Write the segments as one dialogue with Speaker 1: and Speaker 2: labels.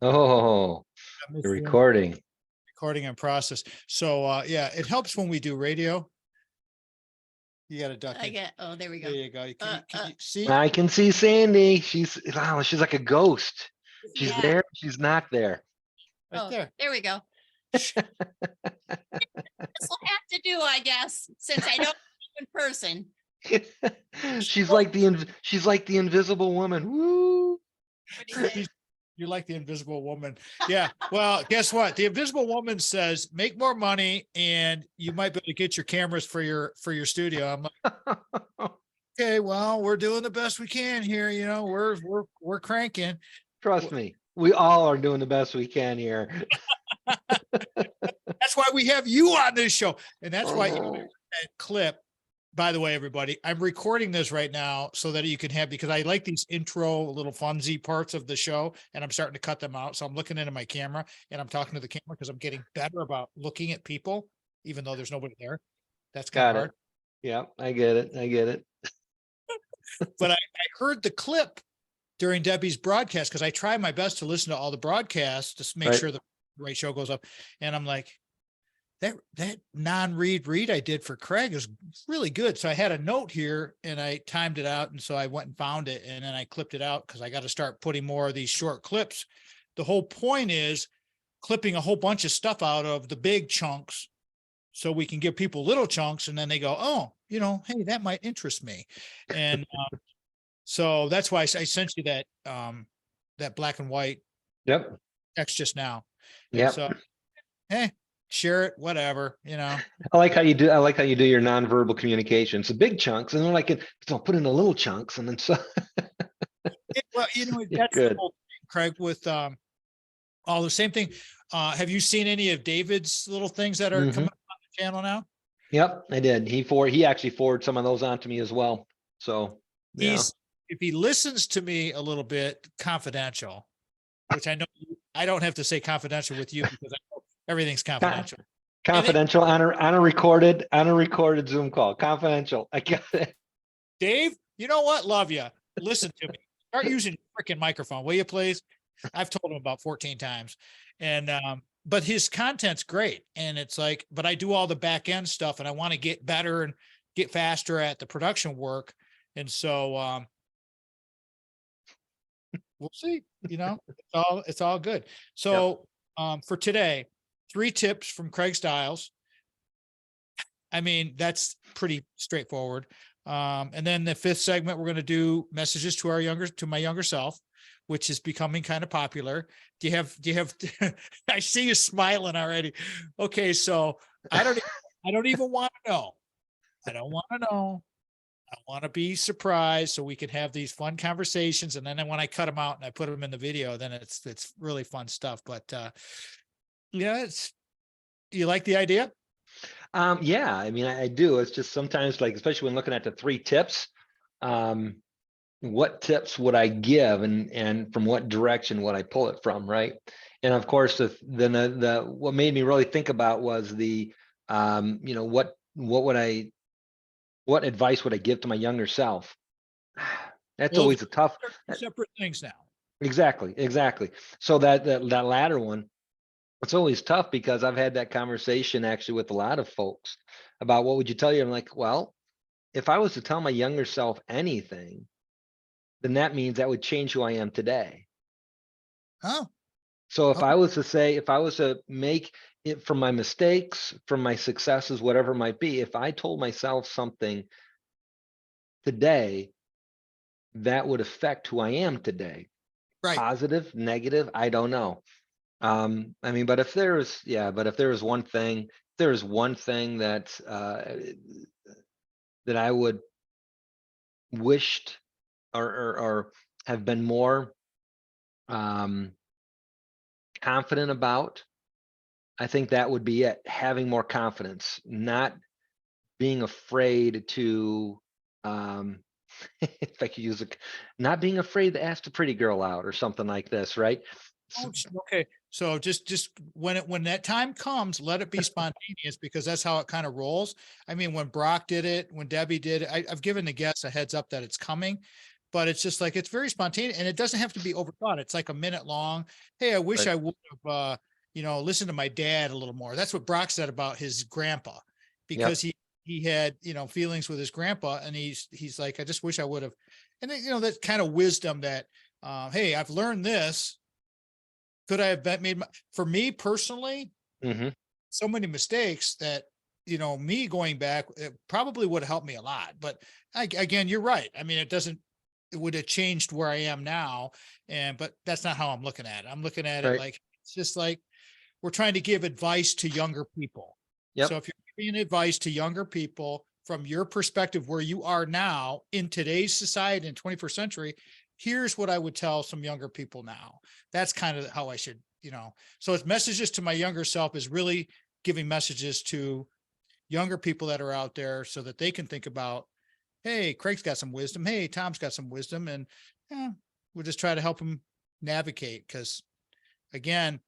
Speaker 1: Oh,
Speaker 2: I'm
Speaker 1: the
Speaker 2: just doing
Speaker 1: recording.
Speaker 2: recording and process. So yeah, it helps when we do radio. You got to duck
Speaker 3: I
Speaker 2: in.
Speaker 3: get, oh, there we go.
Speaker 2: There you go. Can you see?
Speaker 1: I can see Sandy. She's like a ghost. She's
Speaker 3: Yeah.
Speaker 1: there. She's not there.
Speaker 2: Right
Speaker 3: Oh,
Speaker 2: there.
Speaker 3: there we go. This will have to do, I guess, since I don't see you in person.
Speaker 1: She's like the invisible woman. Woo!
Speaker 3: What do you say?
Speaker 2: You're like the invisible woman. Yeah. Well, guess what? The invisible woman says, make more money and you might be able to get your cameras for your studio. I'm like, okay, well, we're doing the best we can here. You know, we're cranking.
Speaker 1: Trust me, we all are doing the best we can here.
Speaker 2: That's why we have you on this show. And that's why
Speaker 1: Oh.
Speaker 2: that clip, by the way, everybody, I'm recording this right now so that you can have, because I like these intro little funsy parts of the show and I'm starting to cut them out. So I'm looking into my camera and I'm talking to the camera because I'm getting better about looking at people, even though there's nobody there. That's kind
Speaker 1: Got
Speaker 2: of
Speaker 1: it.
Speaker 2: hard.
Speaker 1: Yeah, I get it. I get it.
Speaker 2: But I heard the clip during Debbie's broadcast because I try my best to listen to all the broadcasts to make
Speaker 1: Right.
Speaker 2: sure the right show goes up. And I'm like, that non-read I did for Craig is really good. So I had a note here and I timed it out. And so I went and found it and then I clipped it out because I got to start putting more of these short clips. The whole point is clipping a whole bunch of stuff out of the big chunks so we can give people little chunks and then they go, oh, you know, hey, that might interest me. And so that's why I sent you that that black and white
Speaker 1: Yep.
Speaker 2: text just now. And
Speaker 1: Yep.
Speaker 2: so, hey, share it, whatever, you know.
Speaker 1: I like how you do your nonverbal communication. So big chunks, and then like so put in the little chunks, and then so.
Speaker 2: Well, you know,
Speaker 1: Yeah,
Speaker 2: that's
Speaker 1: good.
Speaker 2: the whole thing, Craig, with all the same thing. Have you seen any of David's little things that are coming up on the channel now?
Speaker 1: Yep, I did. He actually forwarded some of those on to me as well. So yeah.
Speaker 2: If he listens to me a little bit confidential, which I know I don't have to say confidential with you because I know everything's confidential.
Speaker 1: Confidential on a recorded Zoom call. Confidential. I got it.
Speaker 2: Dave, you know what? Love you. Listen to me. Start using your freaking microphone, will you please? I've told him about 14 times. And but his content's great. And it's like, but I do all the back end stuff and I want to get better and get faster at the production work. And so we'll see, you know, it's all good. So for today, 3 tips from Craig Stiles. I mean, that's pretty straightforward. And then the 5th segment, we're going to do messages to my younger self, which is becoming kind of popular. Do you have, I see you smiling already. Okay. So I don't even want to know. I don't want to know. I want to be surprised so we can have these fun conversations. And then when I cut them out and I put them in the video, then it's really fun stuff. But yeah, you like the idea?
Speaker 1: Yeah, I mean, I do. It's just sometimes like, especially when looking at the 3 tips, what tips would I give and from what direction would I pull it from, right? And of course, the what made me really think about was the, you know, what advice would I give to my younger self? That's
Speaker 2: Well,
Speaker 1: always a tough.
Speaker 2: separate things now.
Speaker 1: Exactly. So that latter one, it's always tough because I've had that conversation actually with a lot of folks about what would you tell you? I'm like, well, if I was to tell my younger self anything, then that means that would change who I am today.
Speaker 2: Oh,
Speaker 1: So if I was to make it from my mistakes, from my successes, whatever it might be, if I told myself something today, that would affect who I am today.
Speaker 2: right.
Speaker 1: Positive, negative, I don't know. I mean, but if there was one thing, that that I would wished or have been more confident about, I think that would be it. Having more confidence, not being afraid to if I could use not being afraid to ask the pretty girl out or something like this, right?
Speaker 2: Oh, okay. So just when that time comes, let it be spontaneous because that's how it kind of rolls. I mean, when Brock did it, when Debbie did it, I've given the guests a heads up that it's coming, but it's just like, it's very spontaneous and it doesn't have to be overthought. It's like a minute long. Hey, I wish
Speaker 1: Right.
Speaker 2: I would have, listened to my dad a little more. That's what Brock said about his grandpa, because he had, feelings with his grandpa, and he's like, I just wish I would have. And then, that kind of wisdom that, hey, I've learned this. Could I have for me personally,
Speaker 1: Mhm.
Speaker 2: so many mistakes that, me going back, it probably would have helped me a lot. But again, you're right. I mean, it would have changed where I am now. But that's not how I'm looking at it. I'm looking at it
Speaker 1: Right.
Speaker 2: like, it's just like, we're trying to give advice to younger people. So
Speaker 1: Yep.
Speaker 2: if you're giving advice to younger people from your perspective, where you are now in today's society in 21st century, here's what I would tell some younger people now. That's kind of how I should, so it's messages to my younger self is really giving messages to younger people that are out there so that they can think about, hey, Craig's got some wisdom. Hey, Tom's got some wisdom. And we'll just try to help them navigate. Because again,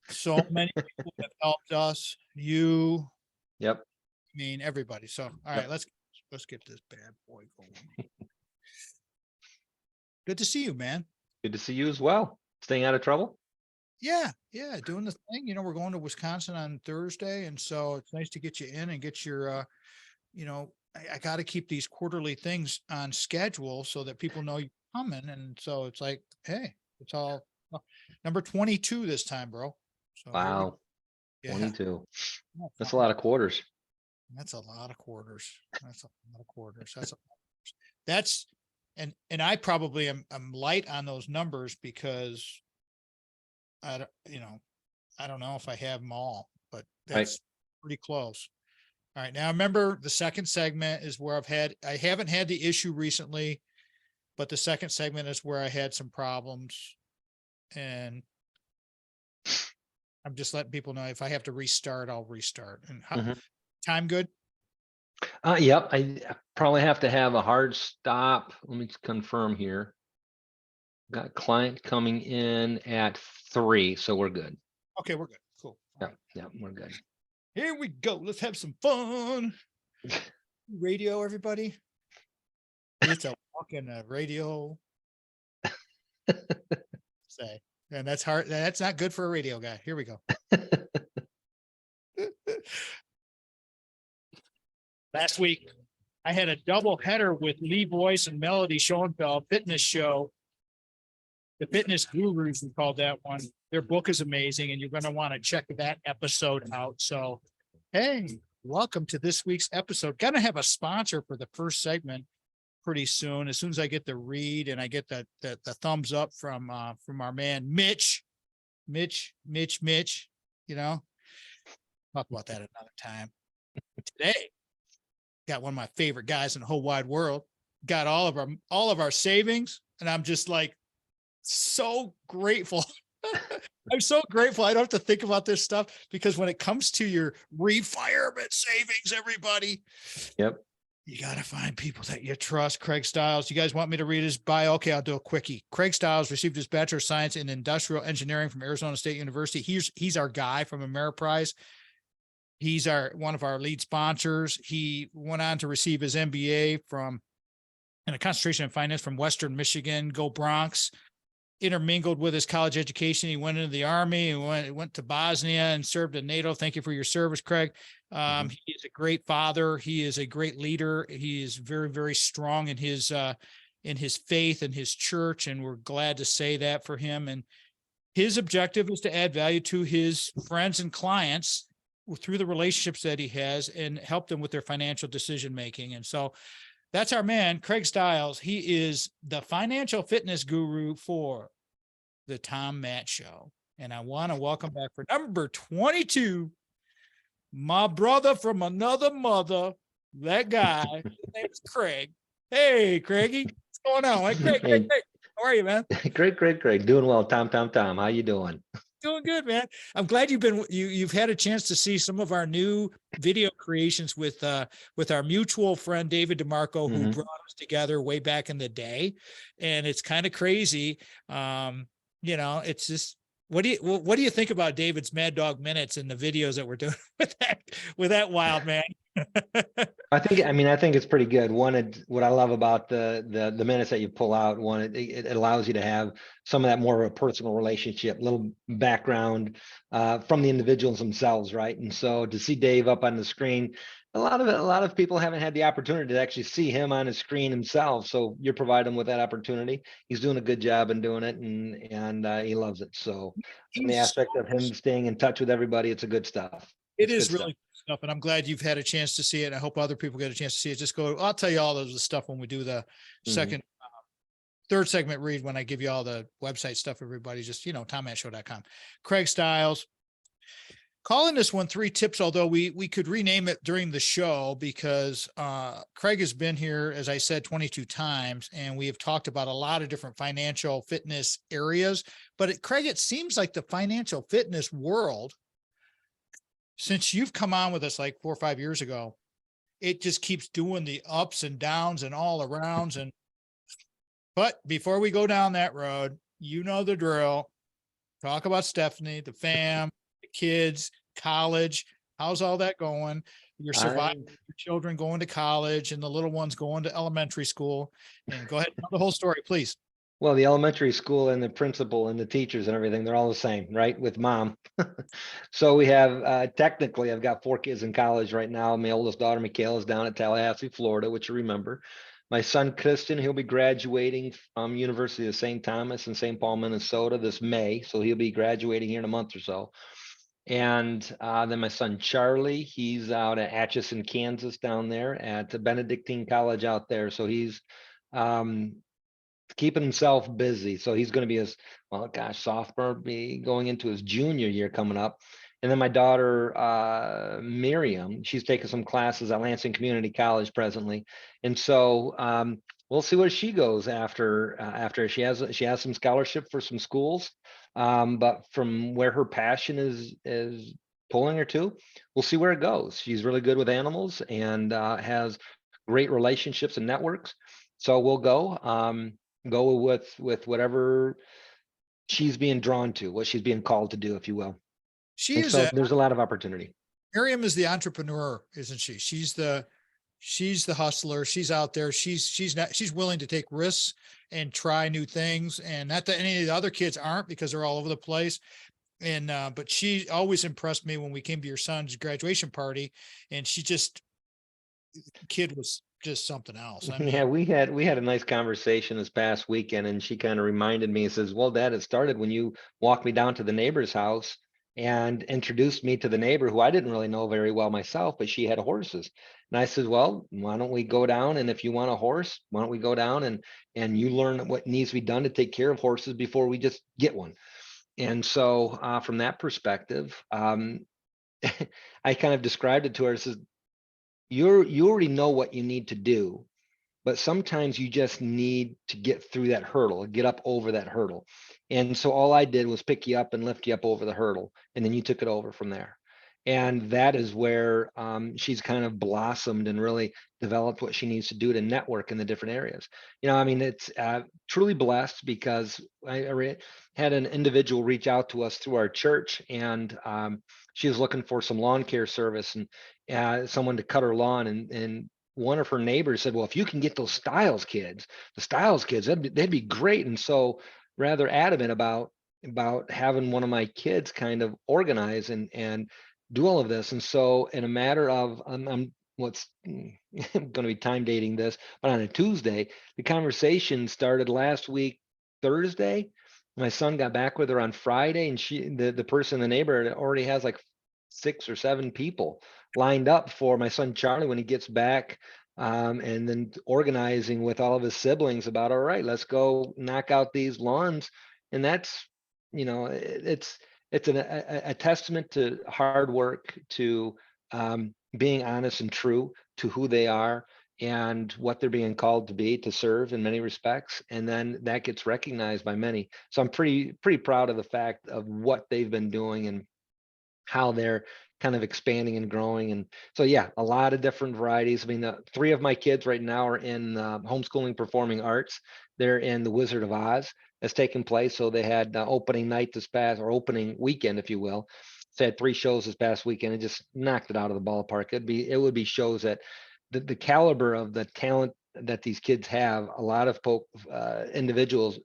Speaker 2: so many people have helped us,
Speaker 1: Yep.
Speaker 2: everybody. So, all right,
Speaker 1: Yep.
Speaker 2: let's get this bad boy going. Good to see you, man.
Speaker 1: Good to see you as well. Staying out of trouble?
Speaker 2: Yeah, doing the thing. We're going to Wisconsin on Thursday, and so it's nice to get you in and get your, I got to keep these quarterly things on schedule so that people know you're coming. And so it's like, hey, it's all number 22 this time, bro. So here we go.
Speaker 1: Wow.
Speaker 2: Yeah,
Speaker 1: 22. That's a
Speaker 2: fun.
Speaker 1: lot of quarters.
Speaker 2: That's a lot of quarters. That's and I probably am light on those numbers because I don't know if I have them all, but that's pretty close. All right. Now remember, the second segment is where I haven't had the issue recently, but the second segment is where I had some problems, and I'm just letting people know if I have to restart, I'll restart. And
Speaker 1: Mhm.
Speaker 2: time good?
Speaker 1: Yep. I probably have to have a hard stop. Let me just confirm here. Got client coming in at 3, so we're good.
Speaker 2: Okay, we're good. Cool. All
Speaker 1: Yep.
Speaker 2: right.
Speaker 1: Yep. We're good.
Speaker 2: Here we go. Let's have some fun. Radio, everybody. It's a walk in a radio. Say, and that's hard. That's not good for a radio guy. Here we go. Last week, I had a double header with Lee Boyce and Melody Schoenfeld fitness show. The Fitness Gurus, we called that one. Their book is amazing, and you're going to want to check that episode out. So, hey, welcome to this week's episode. Going to have a sponsor for the first segment pretty soon. As soon as I get the read and I get the thumbs up from our man Mitch, talk about that another time. Today, got one of my favorite guys in the whole wide world. Got all of our savings, and I'm just like so grateful. I'm so grateful. I don't have to think about this stuff, because when it comes to your retirement savings, everybody,
Speaker 1: Yep.
Speaker 2: you got to find people that you trust. Craig Stiles. You guys want me to read his bio? Okay, I'll do a quickie. Craig Stiles received his Bachelor of Science in Industrial Engineering from Arizona State University. He's our guy from Ameriprise. He's one of our lead sponsors. He went on to receive his MBA and a concentration in finance from Western Michigan. Go Bronx. Intermingled with his college education. He went into the Army and went to Bosnia and served in NATO. Thank you for your service, Craig. He is a great father. He is a great leader. He is very, very strong in his faith and his church. And we're glad to say that for him. And his objective is to add value to his friends and clients through the relationships that he has and help them with their financial decision-making. And so that's our man, Craig Stiles. He is the financial fitness guru for the Tom Matt Show. And I want to welcome back for number 22, my brother from another mother, that guy. His name is Craig. Hey, Craigie, what's going on? Hey, Craig. How are you, man?
Speaker 1: Great. Doing well. Tom. How you doing?
Speaker 2: Doing good, man. I'm glad you've had a chance to see some of our new video creations with our mutual friend David DeMarco, who brought us together way back in the day. And it's kind of crazy. It's just, what do you think about David's Mad Dog Minutes and the videos that we're doing with that wild man?
Speaker 1: I think it's pretty good. What I love about the minutes that you pull out, it allows you to have some of that more of a personal relationship, little background from the individuals themselves, right? And so to see Dave up on the screen, a lot of people haven't had the opportunity to actually see him on his screen himself. So you're providing him with that opportunity. He's doing a good job in doing it, and he loves it. So from the
Speaker 2: He's
Speaker 1: aspect of him staying in touch with everybody, it's a good stuff.
Speaker 2: It
Speaker 1: It's good
Speaker 2: is
Speaker 1: stuff.
Speaker 2: really good stuff, and I'm glad you've had a chance to see it. I hope other people get a chance to see it. Just go. I'll tell you all of the stuff when we do the second, third segment read, when I give you all the website stuff. Everybody just, TomMattShow.com. Craig Stiles. Calling this one 3 tips, although we could rename it during the show, because Craig has been here, as I said, 22 times, and we have talked about a lot of different financial fitness areas. But Craig, it seems like the financial fitness world, since you've come on with us like 4 or 5 years ago, it just keeps doing the ups and downs and all arounds. But before we go down that road, you know the drill. Talk about Stephanie, the fam, the kids, college. How's all that going? You're surviving your children going to college and the little ones going to elementary school. And go ahead and tell the whole story, please.
Speaker 1: Well, the elementary school and the principal and the teachers and everything, they're all the same, right? With mom. So we have, technically, I've got 4 kids in college right now. My oldest daughter, Michaela, is down at Tallahassee, Florida, which you remember. My son, Kristen, he'll be graduating from University of St. Thomas in St. Paul, Minnesota this May. So he'll be graduating here in a month or so. And then my son, Charlie, he's out at Atchison, Kansas, down there at the Benedictine College out there. So he's keeping himself busy. So he's going to be sophomore, be going into his junior year coming up. And then my daughter, Miriam, she's taking some classes at Lansing Community College presently. And so we'll see where she goes after she has some scholarship for some schools. But from where her passion is pulling her to, we'll see where it goes. She's really good with animals and has great relationships and networks. So we'll go with whatever she's being drawn to, what she's being called to do, if you will. There's a lot of opportunity.
Speaker 2: Miriam is the entrepreneur, isn't she? She's the hustler. She's out there. She's willing to take risks and try new things. And not that any of the other kids aren't, because they're all over the place. And, but she always impressed me when we came to your son's graduation party, and kid was just something else. I mean,
Speaker 1: yeah, we had a nice conversation this past weekend, and she kind of reminded me, says, well, Dad, it started when you walked me down to the neighbor's house and introduced me to the neighbor who I didn't really know very well myself, but she had horses. And I said, well, why don't we go down? And if you want a horse, why don't we go down and you learn what needs to be done to take care of horses before we just get one. And so from that perspective, I kind of described it to her. Says, you already know what you need to do, but sometimes you just need to get through that hurdle, get up over that hurdle. And so all I did was pick you up and lift you up over the hurdle, and then you took it over from there. And that is where she's kind of blossomed and really developed what she needs to do to network in the different areas. It's truly blessed, because I had an individual reach out to us through our church, and she was looking for some lawn care service and someone to cut her lawn. And one of her neighbors said, well, if you can get those Stiles kids, they'd be great. And so rather adamant about having one of my kids kind of organize and do all of this. And so in a matter of, I'm what's going to be time dating this, but on a Tuesday, the conversation started last week, Thursday. My son got back with her on Friday, and the person, the neighbor, already has like 6 or 7 people lined up for my son Charlie when he gets back, and then organizing with all of his siblings about, all right, let's go knock out these lawns. And that's, it's a testament to hard work, to being honest and true to who they are and what they're being called to be, to serve in many respects. And then that gets recognized by many. So I'm pretty proud of the fact of what they've been doing and how they're kind of expanding and growing. And so, yeah, a lot of different varieties. 3 of my kids right now are in homeschooling performing arts. They're in The Wizard of Oz that's taking place. So they had opening night opening weekend, if you will. had 3 shows this past weekend and just knocked it out of the ballpark. It would be shows that the caliber of the talent that these kids have, a lot of individuals,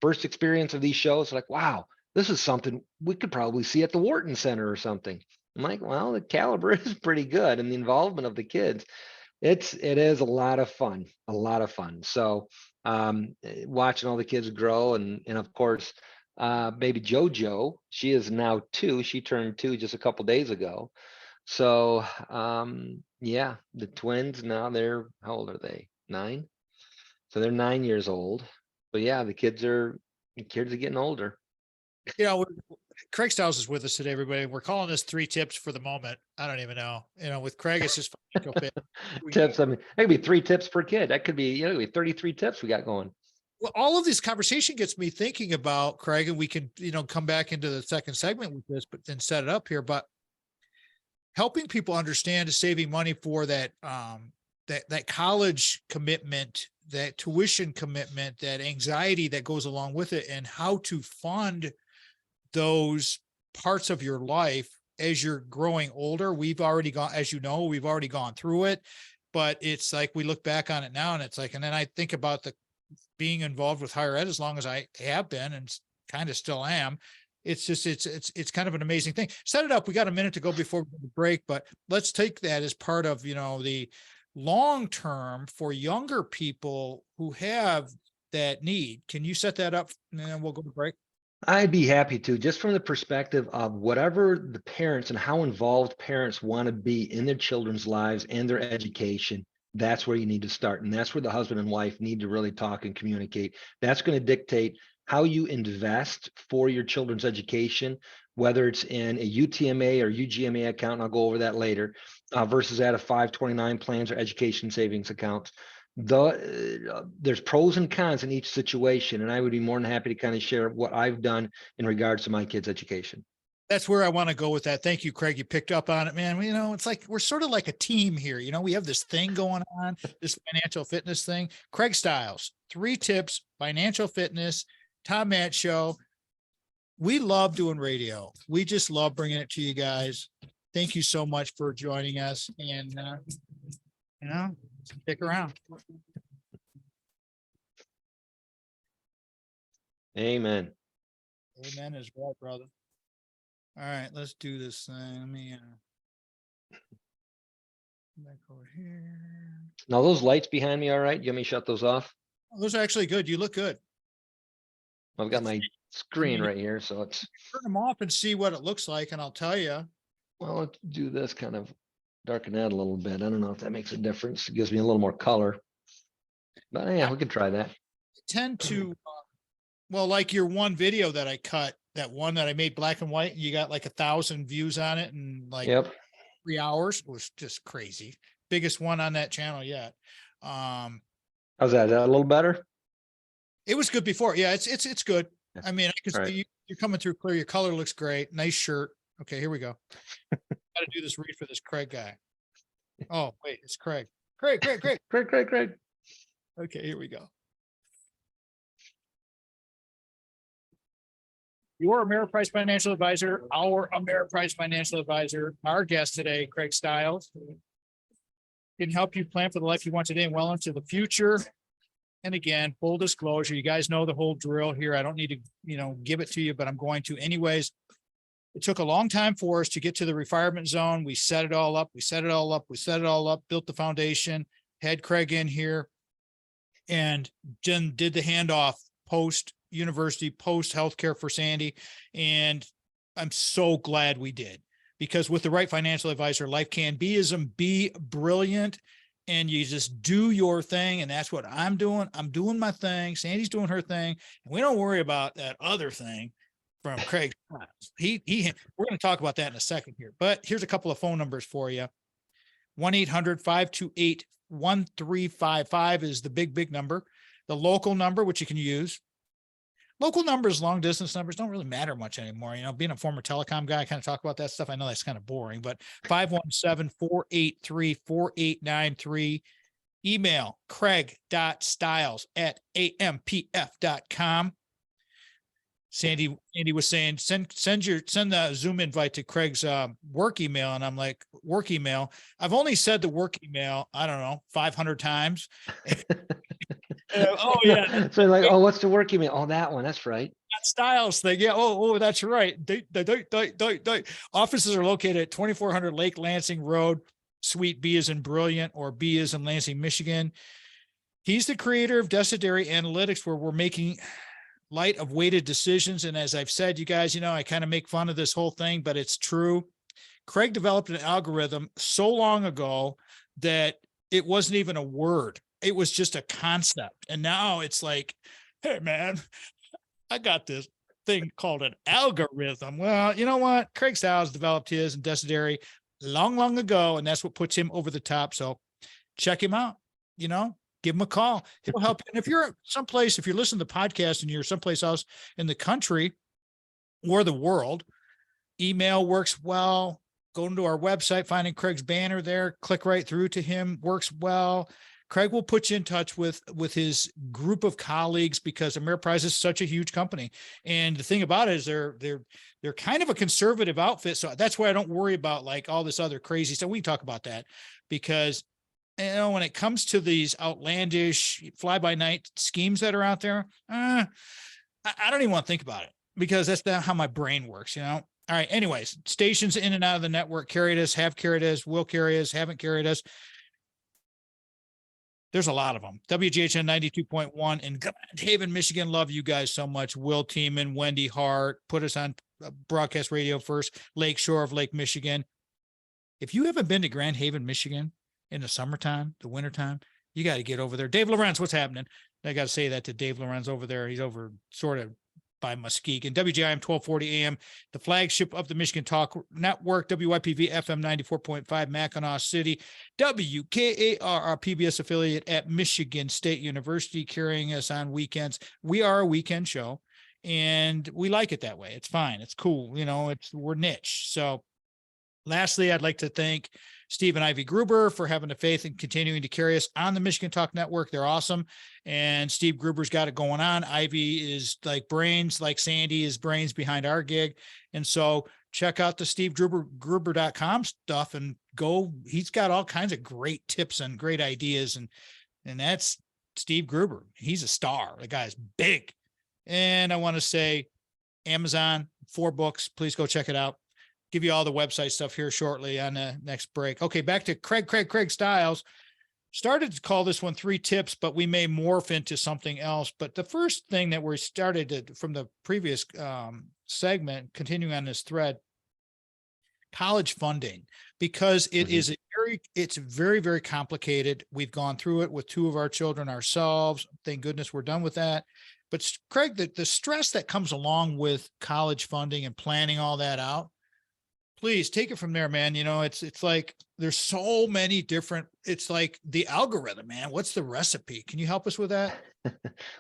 Speaker 1: first experience of these shows, like, wow, this is something we could probably see at the Wharton Center or something. I'm like, well, the caliber is pretty good, and the involvement of the kids, it is a lot of fun, a lot of fun. So watching all the kids grow, and of course, baby JoJo, she is now 2. She turned 2 just a couple days ago. So yeah, the twins now, they're, how old are they? 9. So they're 9 years old. But yeah, the kids are getting older.
Speaker 2: You know, Craig Stiles is with us today, everybody. We're calling this 3 tips for the moment. I don't even know. You know, with Craig, it's just financial fit.
Speaker 1: Tips. I mean, that could be 3 tips per kid. That could be, you know, 33 tips we got going.
Speaker 2: Well, all of this conversation gets me thinking about, Craig, and we can, you know, come back into the second segment with this, but then set it up here. But helping people understand saving money for that, that college commitment, that tuition commitment, that anxiety that goes along with it, and how to fund those parts of your life as you're growing older. We've already gone, as you know, we've already gone through it, but it's like, we look back on it now and it's like, and then I think about the being involved with higher ed as long as I have been and kind of still am. It's just, it's kind of an amazing thing. Set it up. We got a minute to go before we break, but let's take that as part of, you know, the long-term for younger people who have that need. Can you set that up? And then we'll go to break.
Speaker 1: I'd be happy to, just from the perspective of whatever the parents and how involved parents want to be in their children's lives and their education. That's where you need to start. And that's where the husband and wife need to really talk and communicate. That's going to dictate how you invest for your children's education, whether it's in a UTMA or UGMA account, and I'll go over that later, versus at a 529 plans or education savings accounts. There's pros and cons in each situation, and I would be more than happy to kind of share what I've done in regards to my kids' education.
Speaker 2: That's where I want to go with that. Thank you, Craig. You picked up on it, man. You know, it's like, we're sort of like a team here. You know, we have this thing going on, this financial fitness thing. Craig Stiles, 3 tips, financial fitness, Tom Matt Show. We love doing radio. We just love bringing it to you guys. Thank you so much for joining us, and you know, stick around.
Speaker 1: Amen.
Speaker 2: Amen is right, brother. All right, let's do this thing. Let me back over here.
Speaker 1: Now those lights behind me, all right? You want me to shut those off?
Speaker 2: Oh, those are actually good. You look good.
Speaker 1: I've got my screen right here, so it's,
Speaker 2: Turn them off and see what it looks like, and I'll tell you.
Speaker 1: well, let's do this, kind of darken that a little bit. I don't know if that makes a difference. It gives me a little more color. But yeah, we could try that.
Speaker 2: I tend to, well, like your one video that I cut, that one that I made black and white, and you got like 1,000 views on it in like
Speaker 1: Yep.
Speaker 2: 3 hours. It was just crazy. Biggest one on that channel yet.
Speaker 1: How's that? Is that a little better?
Speaker 2: It was good before. Yeah, it's good. I mean, I can
Speaker 1: All
Speaker 2: see
Speaker 1: right.
Speaker 2: you're coming through clear. Your color looks great. Nice shirt. Okay, here we go. Got to do this read for this Craig guy. Oh, wait, it's Craig. Craig.
Speaker 1: Great.
Speaker 2: Okay, here we go. Your Ameriprise financial advisor, our Ameriprise financial advisor, our guest today, Craig Stiles, can help you plan for the life you want today and well into the future. And again, full disclosure, you guys know the whole drill here. I don't need to, you know, give it to you, but I'm going to anyways. It took a long time for us to get to the retirement zone. We set it all up. We set it all up, built the foundation, had Craig in here, and then did the handoff post university, post healthcare for Sandy. And I'm so glad we did, because with the right financial advisor, life can be brilliant, and you just do your thing. And that's what I'm doing. I'm doing my thing. Sandy's doing her thing. And we don't worry about that other thing from Craig. We're going to talk about that in a second here, but here's a couple of phone numbers for you. 1-800-528-1355 is the big number. The local number, which you can use. Local numbers, long distance numbers don't really matter much anymore. You know, being a former telecom guy, I kind of talk about that stuff. I know that's kind of boring, but 517-483-4893. Email craig.stiles@ampf.com. Sandy was saying, send the Zoom invite to Craig's work email. And I'm like, work email. I've only said the work email, I don't know, 500 times. Oh yeah.
Speaker 1: So like, oh, what's the work email? Oh, that one. That's right.
Speaker 2: That Stiles thing. Yeah. Oh, that's right. Offices are located at 2400 Lake Lansing Road. Suite B is in Brilliant, or B is in Lansing, Michigan. He's the creator of Decideri Analytics, where we're making light of weighted decisions. And as I've said, you guys, I kind of make fun of this whole thing, but it's true. Craig developed an algorithm so long ago that it wasn't even a word. It was just a concept. And now it's like, hey, man, I got this thing called an algorithm. Well, you know what? Craig Stiles developed his and Decideri long ago, and that's what puts him over the top. So check him out, give him a call. He'll help you. And if you're someplace, if you're listening to the podcast and you're someplace else in the country or the world, email works well. Go into our website, finding Craig's banner there, click right through to him, works well. Craig will put you in touch with his group of colleagues, because Ameriprise is such a huge company. And the thing about it is they're kind of a conservative outfit. So that's why I don't worry about like all this other crazy stuff. We can talk about that, because when it comes to these outlandish fly-by-night schemes that are out there, I don't even want to think about it, because that's not how my brain works, All right. Anyways, stations in and out of the network carried us, have carried us, will carry us, haven't carried us. There's a lot of them. WGHN 92.1 in Grand Haven, Michigan. Love you guys so much. Will Tiemann, Wendy Hart, put us on broadcast radio first. Lake Shore of Lake Michigan. If you haven't been to Grand Haven, Michigan in the summertime, the wintertime, you got to get over there. Dave Lorenz, what's happening? I got to say that to Dave Lorenz over there. He's over sort of by Muskegon. And WGIM 1240 AM, the flagship of the Michigan Talk Network, WYPV FM 94.5, Mackinac City, WKAR, our PBS affiliate at Michigan State University, carrying us on weekends. We are a weekend show, and we like it that way. It's fine. It's cool. We're niche. So lastly, I'd like to thank Steve and Ivy Gruber for having the faith and continuing to carry us on the Michigan Talk Network. They're awesome. And Steve Gruber's got it going on. Ivy is like brains, like Sandy is brains behind our gig. And so check out the SteveGruber.com stuff and go. He's got all kinds of great tips and great ideas. And that's Steve Gruber. He's a star. The guy's big. And I want to say Amazon, 4 books. Please go check it out. Give you all the website stuff here shortly on the next break. Okay, back to Craig Stiles. Started to call this one 3 tips, but we may morph into something else. But the first thing that we started from the previous segment, continuing on this thread, college funding, because it's very, very complicated. We've gone through it with 2 of our children ourselves. Thank goodness we're done with that. But Craig, the stress that comes along with college funding and planning all that out, please take it from there, man. It's like there's so many different, it's like the algorithm, man. What's the recipe? Can you help us with that?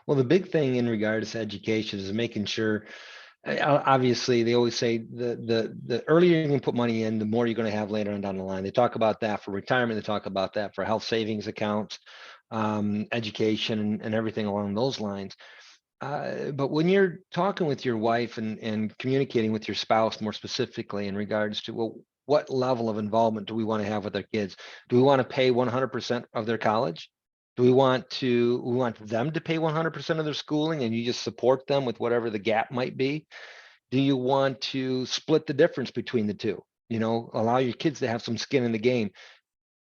Speaker 1: Well, the big thing in regards to education is making sure, obviously they always say the earlier you can put money in, the more you're going to have later on down the line. They talk about that for retirement. They talk about that for health savings accounts, education and everything along those lines. But when you're talking with your wife and communicating with your spouse more specifically in regards to, well, what level of involvement do we want to have with our kids? Do we want to pay 100% of their college? Do we want them to pay 100% of their schooling and you just support them with whatever the gap might be? Do you want to split the difference between the two? Allow your kids to have some skin in the game.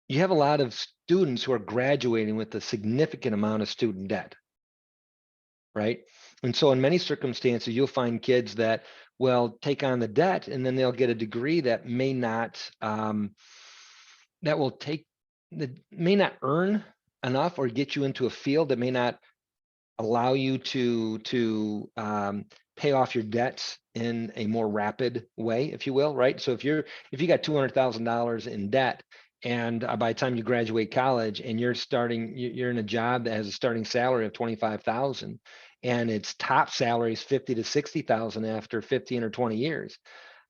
Speaker 1: You have a lot of students who are graduating with a significant amount of student debt. Right. And so in many circumstances, you'll find kids that will take on the debt and then they'll get a degree that may not, may not earn enough or get you into a field that may not allow you to pay off your debts in a more rapid way, if you will. Right. So if you got $200,000 in debt, and by the time you graduate college and you're in a job that has a starting salary of $25,000 and its top salary is $50,000 to $60,000 after 15 or 20 years,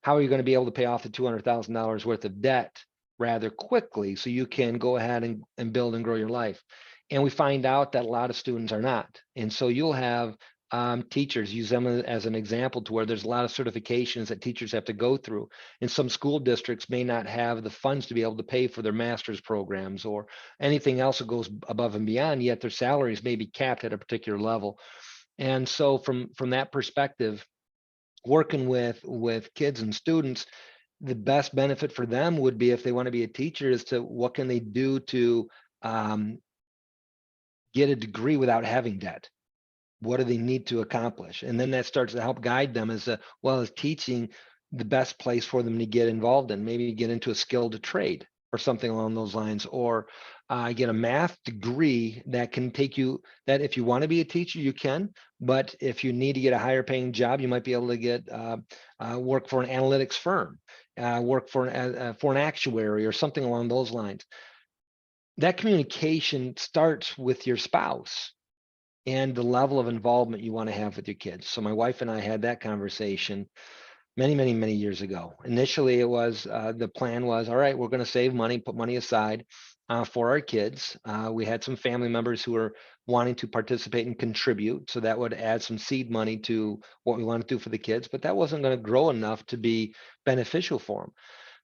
Speaker 1: how are you going to be able to pay off the $200,000 worth of debt rather quickly so you can go ahead and build and grow your life? And we find out that a lot of students are not. And so you'll have teachers, use them as an example, to where there's a lot of certifications that teachers have to go through. And some school districts may not have the funds to be able to pay for their master's programs or anything else that goes above and beyond, yet their salaries may be capped at a particular level. And so from that perspective, working with kids and students, the best benefit for them would be, if they want to be a teacher, is to what can they do to get a degree without having debt? What do they need to accomplish? And then that starts to help guide them as well as teaching the best place for them to get involved in, maybe get into a skill to trade or something along those lines, or get a math degree that can take you, that if you want to be a teacher, you can, but if you need to get a higher paying job, you might be able to get work for an analytics firm, work for an actuary or something along those lines. That communication starts with your spouse and the level of involvement you want to have with your kids. So my wife and I had that conversation many years ago. Initially, it was the plan was, all right, we're going to save money, put money aside for our kids. We had some family members who were wanting to participate and contribute, so that would add some seed money to what we want to do for the kids, but that wasn't going to grow enough to be beneficial for them.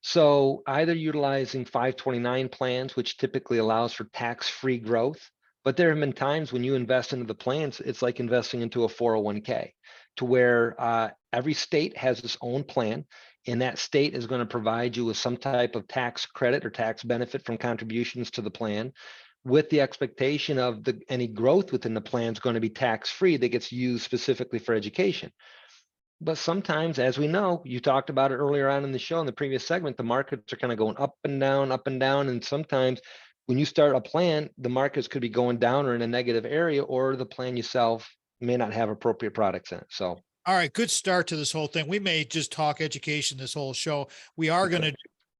Speaker 1: So either utilizing 529 plans, which typically allows for tax-free growth, but there have been times when you invest into the plans, it's like investing into a 401k, to where every state has its own plan, and that state is going to provide you with some type of tax credit or tax benefit from contributions to the plan, with the expectation of any growth within the plan is going to be tax-free that gets used specifically for education. But sometimes, as we know, you talked about it earlier on in the show, in the previous segment, the markets are kind of going up and down, up and down. And sometimes when you start a plan, the markets could be going down or in a negative area, or the plan yourself may not have appropriate products in it. So,
Speaker 2: all right, good start to this whole thing. We may just talk education this whole show. We are going to do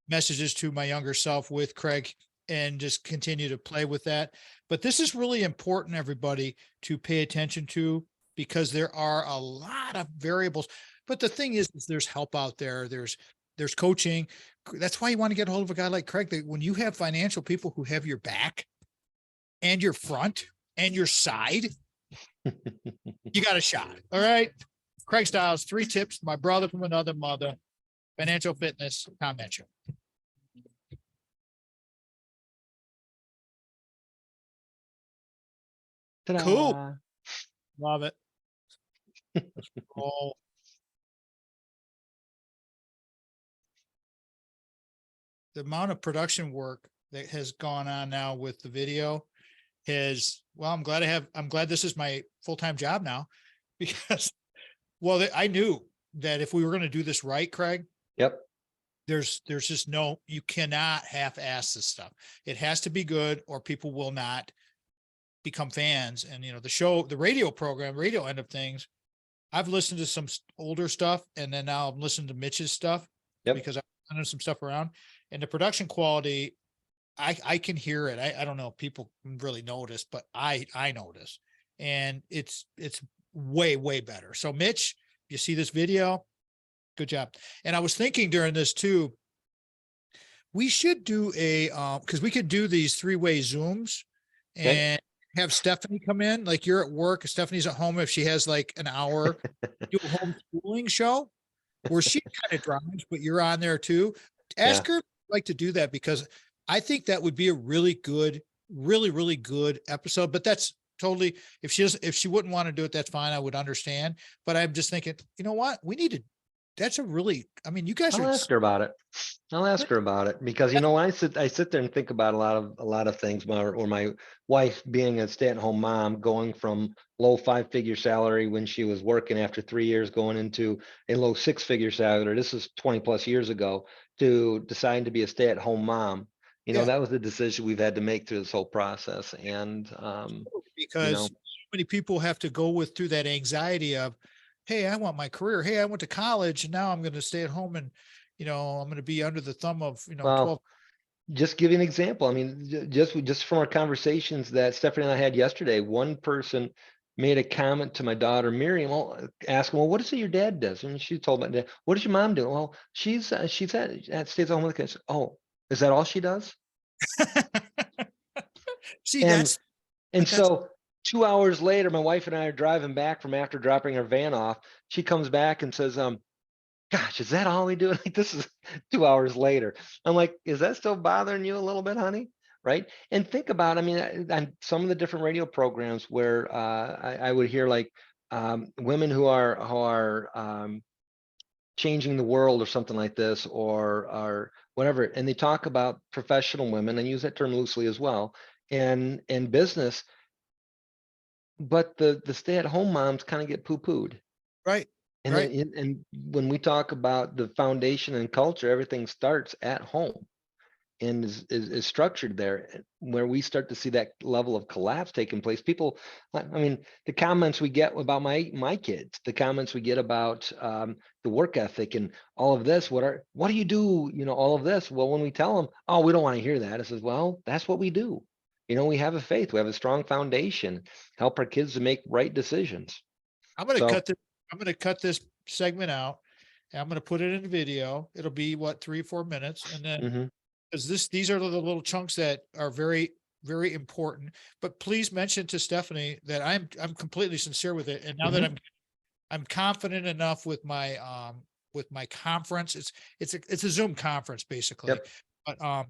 Speaker 2: messages to my younger self with Craig and just continue to play with that. But this is really important, everybody, to pay attention to, because there are a lot of variables. But the thing is there's help out there. There's coaching. That's why you want to get a hold of a guy like Craig, that when you have financial people who have your back and your front and your side, you got a shot. All right. Craig Stiles, 3 tips, my brother from another mother, financial fitness comment show.
Speaker 1: ta-da.
Speaker 2: Cool. Love it. Oh, the amount of production work that has gone on now with the video is, well, I'm glad this is my full-time job now, because, well, I knew that if we were going to do this right, Craig,
Speaker 1: Yep.
Speaker 2: there's just no, you cannot half-ass this stuff. It has to be good, or people will not become fans. And, the radio program, radio end of things, I've listened to some older stuff, and then now I'm listening to Mitch's stuff.
Speaker 1: Yep.
Speaker 2: Because I know some stuff around, and the production quality, I can hear it. I don't know if people really notice, but I notice, and it's way better. So Mitch, if you see this video, good job. And I was thinking during this too, we should do because we could do these 3-way Zooms and have Stephanie come in, like you're at work, Stephanie's at home. If she has like an hour, do a homeschooling show where she kind of drives, but you're on there too. Ask her if you'd like to do that, because I think that would be a really good episode. But that's totally, if she wouldn't want to do it, that's fine. I would understand. But I'm just thinking, you know what? We need to, that's a really, I mean, you guys
Speaker 1: I'll ask her about it. I'll ask her about it, because when I sit there and think about a lot of things. My wife being a stay-at-home mom, going from low 5-figure salary when she was working, after 3 years going into a low 6-figure salary. This is 20 plus years ago, to deciding to be a stay-at-home mom. That was the decision we've had to make through this whole process. And
Speaker 2: because so many people have to go through that anxiety of, hey, I want my career. Hey, I went to college, and now I'm going to stay at home, and I'm going to be under the thumb of 12.
Speaker 1: Just give you an example. I mean, just from our conversations that Stephanie and I had yesterday, one person made a comment to my daughter Miriam, asking, well, what is it your dad does? And she told my dad, what does your mom do? Well, she's stays at home with the kids. Oh, is that all she does?
Speaker 2: See,
Speaker 1: And so 2 hours later, my wife and I are driving back from after dropping our van off. She comes back and says, gosh, is that all we do? Like, this is 2 hours later. I'm like, is that still bothering you a little bit, honey? Right? And think about, I mean, on some of the different radio programs where I would hear like women who are changing the world or something like this, or whatever, and they talk about professional women and use that term loosely as well, and business, but the stay-at-home moms kind of get poo-pooed.
Speaker 2: Right.
Speaker 1: And
Speaker 2: Right.
Speaker 1: and when we talk about the foundation and culture, everything starts at home and is structured there. Where we start to see that level of collapse taking place, people, I mean, the comments we get about my kids, the comments we get about the work ethic and all of this, what do you do? You know, all of this. Well, when we tell them, oh, we don't want to hear that, it says, well, that's what we do. You know, we have a faith, we have a strong foundation, help our kids to make right decisions.
Speaker 2: I'm going to
Speaker 1: So
Speaker 2: cut this. I'm going to cut this segment out, and I'm going to put it in a video. It'll be what, 3-4 minutes. And then,
Speaker 1: mhm.
Speaker 2: because these are the little chunks that are very, very important, but please mention to Stephanie that I'm completely sincere with it. And now that I'm confident enough with my conference, it's a Zoom conference basically,
Speaker 1: Yep.
Speaker 2: but,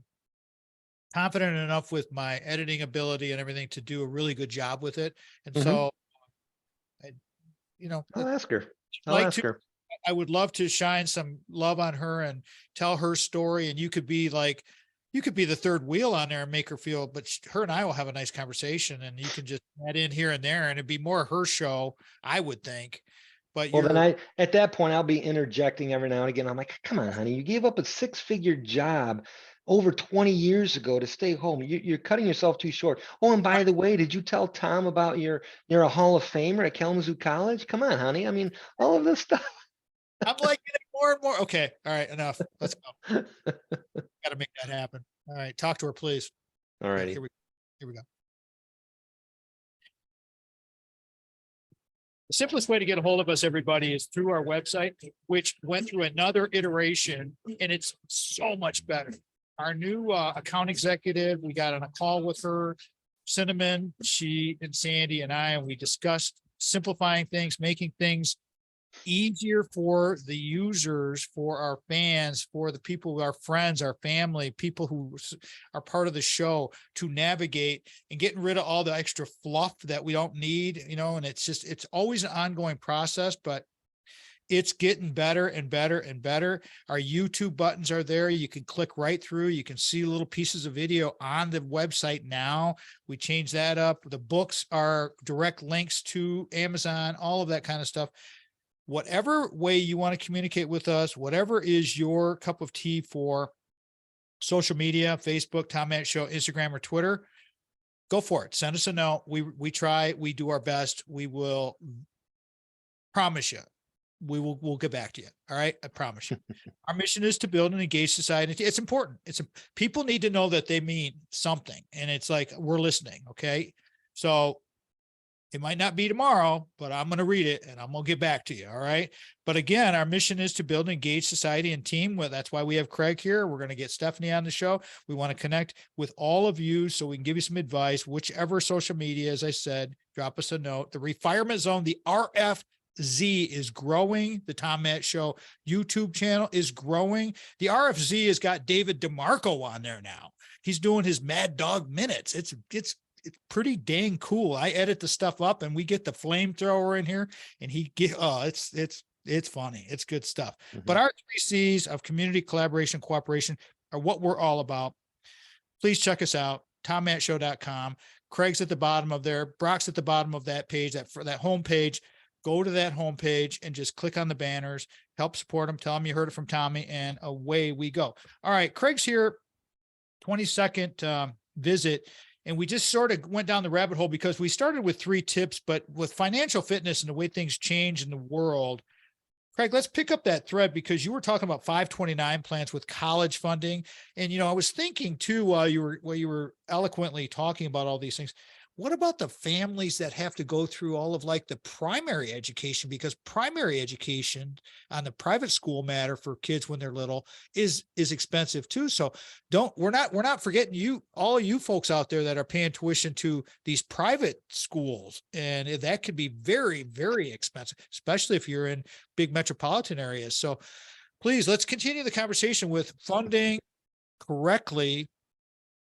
Speaker 2: confident enough with my editing ability and everything to do a really good job with it. And so, I, you know,
Speaker 1: I'll ask her. I'll
Speaker 2: like
Speaker 1: ask
Speaker 2: to,
Speaker 1: her.
Speaker 2: I would love to shine some love on her and tell her story. And you could be the third wheel on there and make her feel, but her and I will have a nice conversation, and you can just add in here and there, and it'd be more her show, I would think. But
Speaker 1: Well, then
Speaker 2: you're,
Speaker 1: at that point, I'll be interjecting every now and again. I'm like, come on, honey, you gave up a 6-figure job over 20 years ago to stay home. You're cutting yourself too short. Oh, and by the way, did you tell Tom about you're a Hall of Famer at Kalamazoo College? Come on, honey. I mean, all of this stuff.
Speaker 2: I'm like getting more and more. Okay. All right. Enough. Let's go. Got to make that happen. All right. Talk to her, please.
Speaker 1: All
Speaker 2: Yeah,
Speaker 1: righty.
Speaker 2: here we go. The simplest way to get a hold of us, everybody, is through our website, which went through another iteration, and it's so much better. Our new account executive, we got on a call with her, Cinnamon, she and Sandy and I, and we discussed simplifying things, making things easier for the users, for our fans, for the people, our friends, our family, people who are part of the show, to navigate, and getting rid of all the extra fluff that we don't need, you know. And it's always an ongoing process, but it's getting better and better and better. Our YouTube buttons are there. You can click right through. You can see little pieces of video on the website now. We changed that up. The books are direct links to Amazon, all of that kind of stuff. Whatever way you want to communicate with us, whatever is your cup of tea for social media, Facebook, Tom Matt Show, Instagram, or Twitter, go for it. Send us a note. We try, we do our best. We will promise you, we'll get back to you. All right. I promise you. Our mission is to build an engaged society. It's important. People need to know that they mean something, and it's like, we're listening. Okay. So it might not be tomorrow, but I'm going to read it and I'm going to get back to you. All right. But again, our mission is to build an engaged society and team. Well, that's why we have Craig here. We're going to get Stephanie on the show. We want to connect with all of you so we can give you some advice, whichever social media, as I said, drop us a note. The Refinement Zone, the RFZ, is growing. The Tom Matt Show YouTube channel is growing. The RFZ has got David DeMarco on there now. He's doing his Mad Dog Minutes. It's pretty dang cool. I edit the stuff up, and we get the flamethrower in here, and it's funny. It's good stuff. But our 3 C's of community, collaboration, cooperation are what we're all about. Please check us out. TomMattShow.com. Craig's at the bottom of there. Brock's at the bottom of that page, for that homepage. Go to that homepage and just click on the banners, help support them. Tell them you heard it from Tommy, and away we go. All right. Craig's here. 22nd visit. And we just sort of went down the rabbit hole because we started with 3 tips, but with financial fitness and the way things change in the world, Craig, let's pick up that thread, because you were talking about 529 plans with college funding. And, you know, I was thinking too, while you were eloquently talking about all these things, what about the families that have to go through all of like the primary education? Because primary education on the private school matter for kids when they're little is expensive too. So we're not forgetting you, all of you folks out there that are paying tuition to these private schools. And that could be very, very expensive, especially if you're in big metropolitan areas. So please, let's continue the conversation with funding correctly,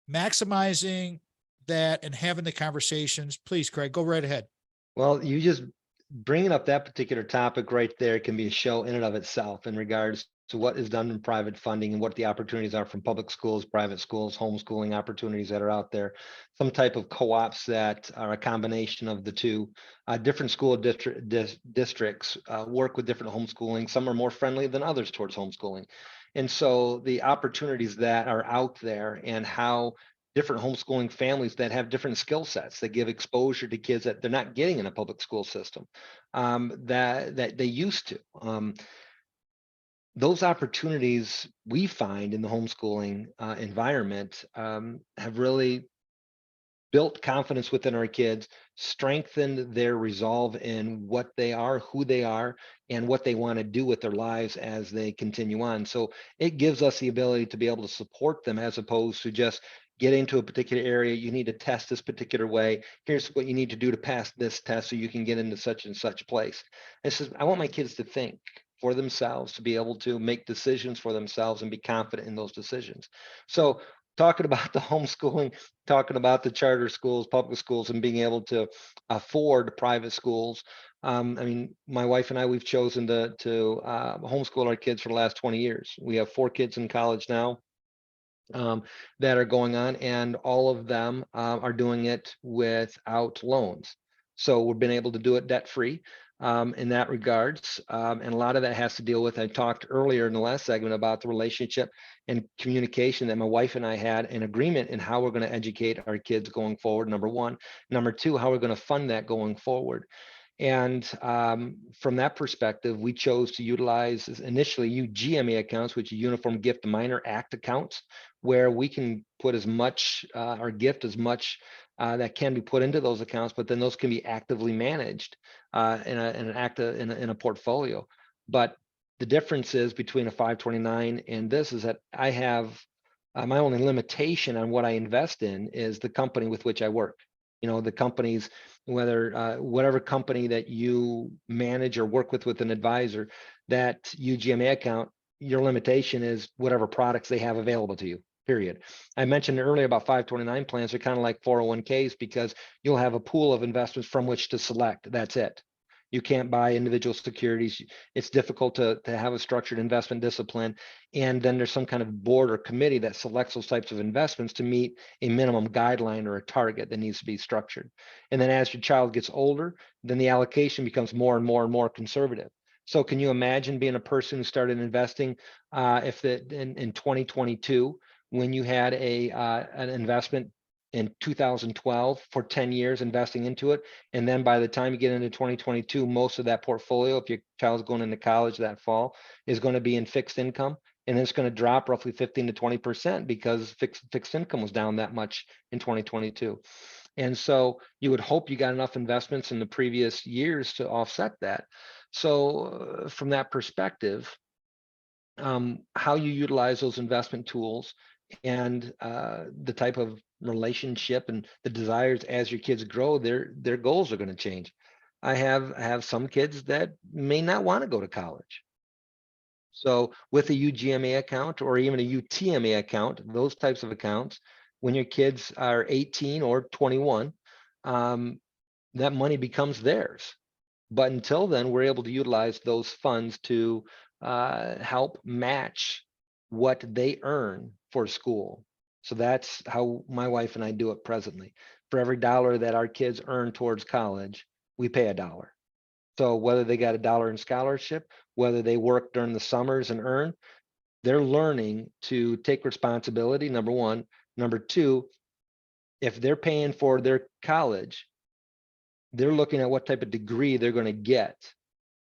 Speaker 2: maximizing that, and having the conversations. Please, Craig, go right ahead.
Speaker 1: Well, you just bringing up that particular topic right there can be a show in and of itself in regards to what is done in private funding and what the opportunities are from public schools, private schools, homeschooling opportunities that are out there, some type of co-ops that are a combination of the two. Different school districts work with different homeschooling. Some are more friendly than others towards homeschooling. And so the opportunities that are out there and how different homeschooling families that have different skill sets that give exposure to kids that they're not getting in a public school system that they used to. Those opportunities we find in the homeschooling environment have really built confidence within our kids, strengthened their resolve in what they are, who they are, and what they want to do with their lives as they continue on. So it gives us the ability to be able to support them as opposed to just get into a particular area. You need to test this particular way. Here's what you need to do to pass this test so you can get into such and such place. And so I want my kids to think for themselves, to be able to make decisions for themselves and be confident in those decisions. So talking about the homeschooling, talking about the charter schools, public schools, and being able to afford private schools. I mean, my wife and I, we've chosen to homeschool our kids for the last 20 years. We have 4 kids in college now that are going on, and all of them are doing it without loans. So we've been able to do it debt-free in that regards. And a lot of that has to deal with, I talked earlier in the last segment about the relationship and communication that my wife and I had, an agreement in how we're going to educate our kids going forward, number one. Number two, how we're going to fund that going forward. And from that perspective, we chose to utilize initially UGMA accounts, which are Uniform Gift Minor Act accounts, where we can put as much or gift as much that can be put into those accounts, but then those can be actively managed in a portfolio. But the difference is between a 529 and this is that I have my only limitation on what I invest in is the company with which I work. You know, the companies, whether whatever company that you manage or work with an advisor, that UGMA account, your limitation is whatever products they have available to you, period. I mentioned earlier about 529 plans are kind of like 401ks because you'll have a pool of investments from which to select. That's it. You can't buy individual securities. It's difficult to have a structured investment discipline. And then there's some kind of board or committee that selects those types of investments to meet a minimum guideline or a target that needs to be structured. And then as your child gets older, then the allocation becomes more and more and more conservative. So can you imagine being a person who started investing in 2022, when you had an investment in 2012 for 10 years investing into it. And then by the time you get into 2022, most of that portfolio, if your child's going into college that fall, is going to be in fixed income. And it's going to drop roughly 15 to 20% because fixed income was down that much in 2022. And so you would hope you got enough investments in the previous years to offset that. So from that perspective, how you utilize those investment tools and the type of relationship and the desires as your kids grow, their goals are going to change. I have some kids that may not want to go to college. So with a UGMA account or even a UTMA account, those types of accounts, when your kids are 18 or 21, that money becomes theirs. But until then, we're able to utilize those funds to help match what they earn for school. So that's how my wife and I do it presently. For every dollar that our kids earn towards college, we pay $1. So whether they got $1 in scholarship, whether they work during the summers and earn, they're learning to take responsibility, number one. Number two, if they're paying for their college, they're looking at what type of degree they're going to get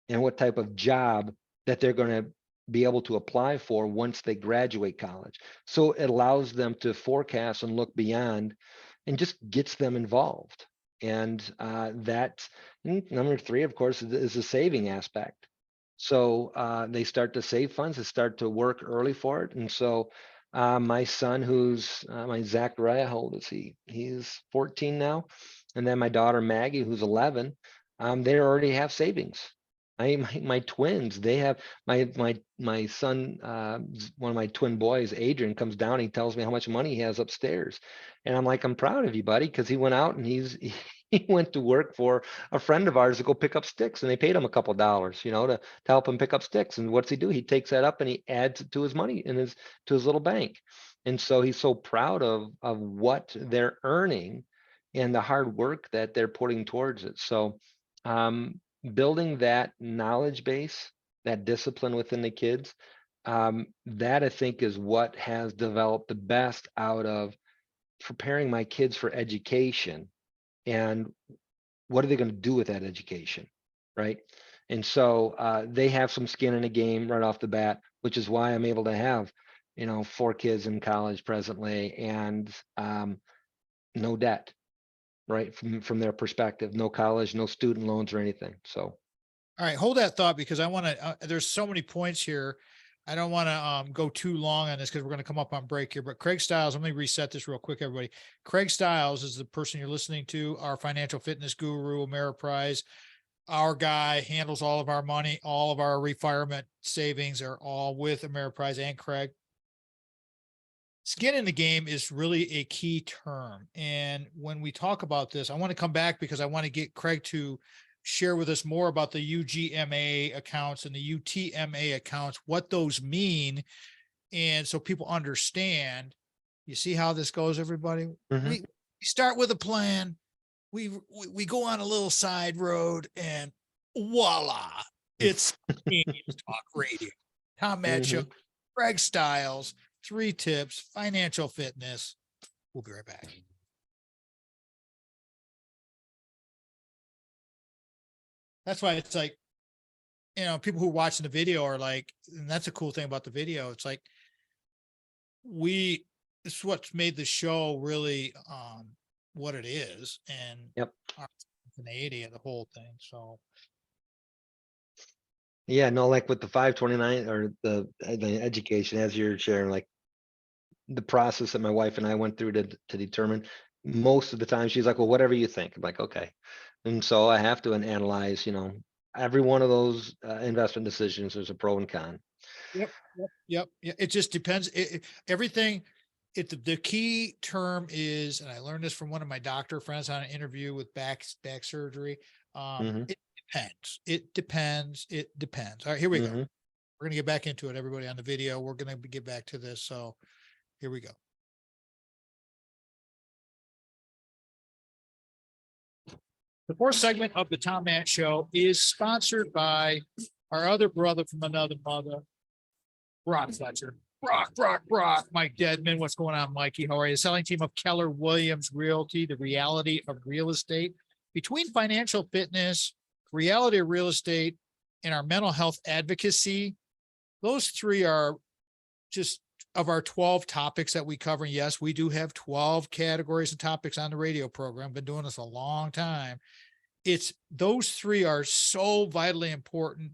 Speaker 1: and what type of job that they're going to be able to apply for once they graduate college. So it allows them to forecast and look beyond and just gets them involved. And number three, of course, is the saving aspect. So they start to save funds, they start to work early for it. And so my son, who's my Zachariah, how old is he? He's 14 now. And then my daughter Maggie, who's 11, they already have savings. My twins, they have my son, one of my twin boys, Adrian, comes down. He tells me how much money he has upstairs, and I'm like, I'm proud of you, buddy, because he went out and he went to work for a friend of ours to go pick up sticks, and they paid him a couple dollars, to help him pick up sticks. And what's he do? He takes that up and he adds it to his money in to his little bank, and so he's so proud of what they're earning and the hard work that they're putting towards it. So building that knowledge base, that discipline within the kids, that I think is what has developed the best out of preparing my kids for education. And what are they going to do with that education, right? And so they have some skin in the game right off the bat, which is why I'm able to have 4 kids in college presently, and no debt, right? From their perspective, no college, no student loans or anything. So,
Speaker 2: All right, hold that thought, because I want to, there's so many points here. I don't want to go too long on this because we're going to come up on break here, but Craig Stiles, let me reset this real quick, everybody. Craig Stiles is the person you're listening to, our financial fitness guru, Ameriprise. Our guy handles all of our money, all of our retirement savings are all with Ameriprise and Craig. Skin in the game is really a key term. And when we talk about this, I want to come back because I want to get Craig to share with us more about the UGMA accounts and the UTMA accounts, what those mean. And so people understand. You see how this goes, everybody? We start with a plan. We go on a little side road and voila, it's Games Talk Radio. Tom Matchuk, Craig Stiles, 3 tips, financial fitness. We'll be right back. That's why it's like, people who are watching the video are like, and that's a cool thing about the video. It's like, this is what's made the show really what it is, and our spontaneity of the whole thing. So
Speaker 1: yeah, no, like with the 529 or the education, as you're sharing, like the process that my wife and I went through to determine, most of the time she's like, well, whatever you think. I'm like, okay. And so I have to analyze, every one of those investment decisions. There's a pro and con.
Speaker 2: Yep. Yeah, it just depends. Everything. The key term is, and I learned this from one of my doctor friends on an interview with back surgery. It depends. It depends. It depends. All right, here we go. We're going to get back into it, everybody on the video. We're going to get back to this. So here we go. The 4th segment of the Tom Matt Show is sponsored by our other brother from another mother, Brock Fletcher. Brock. Mike Dedman. What's going on, Mikey? How are you? The selling team of Keller Williams Realty, the reality of real estate. Between financial fitness, reality of real estate, and our mental health advocacy, those 3 are just of our 12 topics that we cover. Yes, we do have 12 categories and topics on the radio program. Been doing this a long time. Those 3 are so vitally important.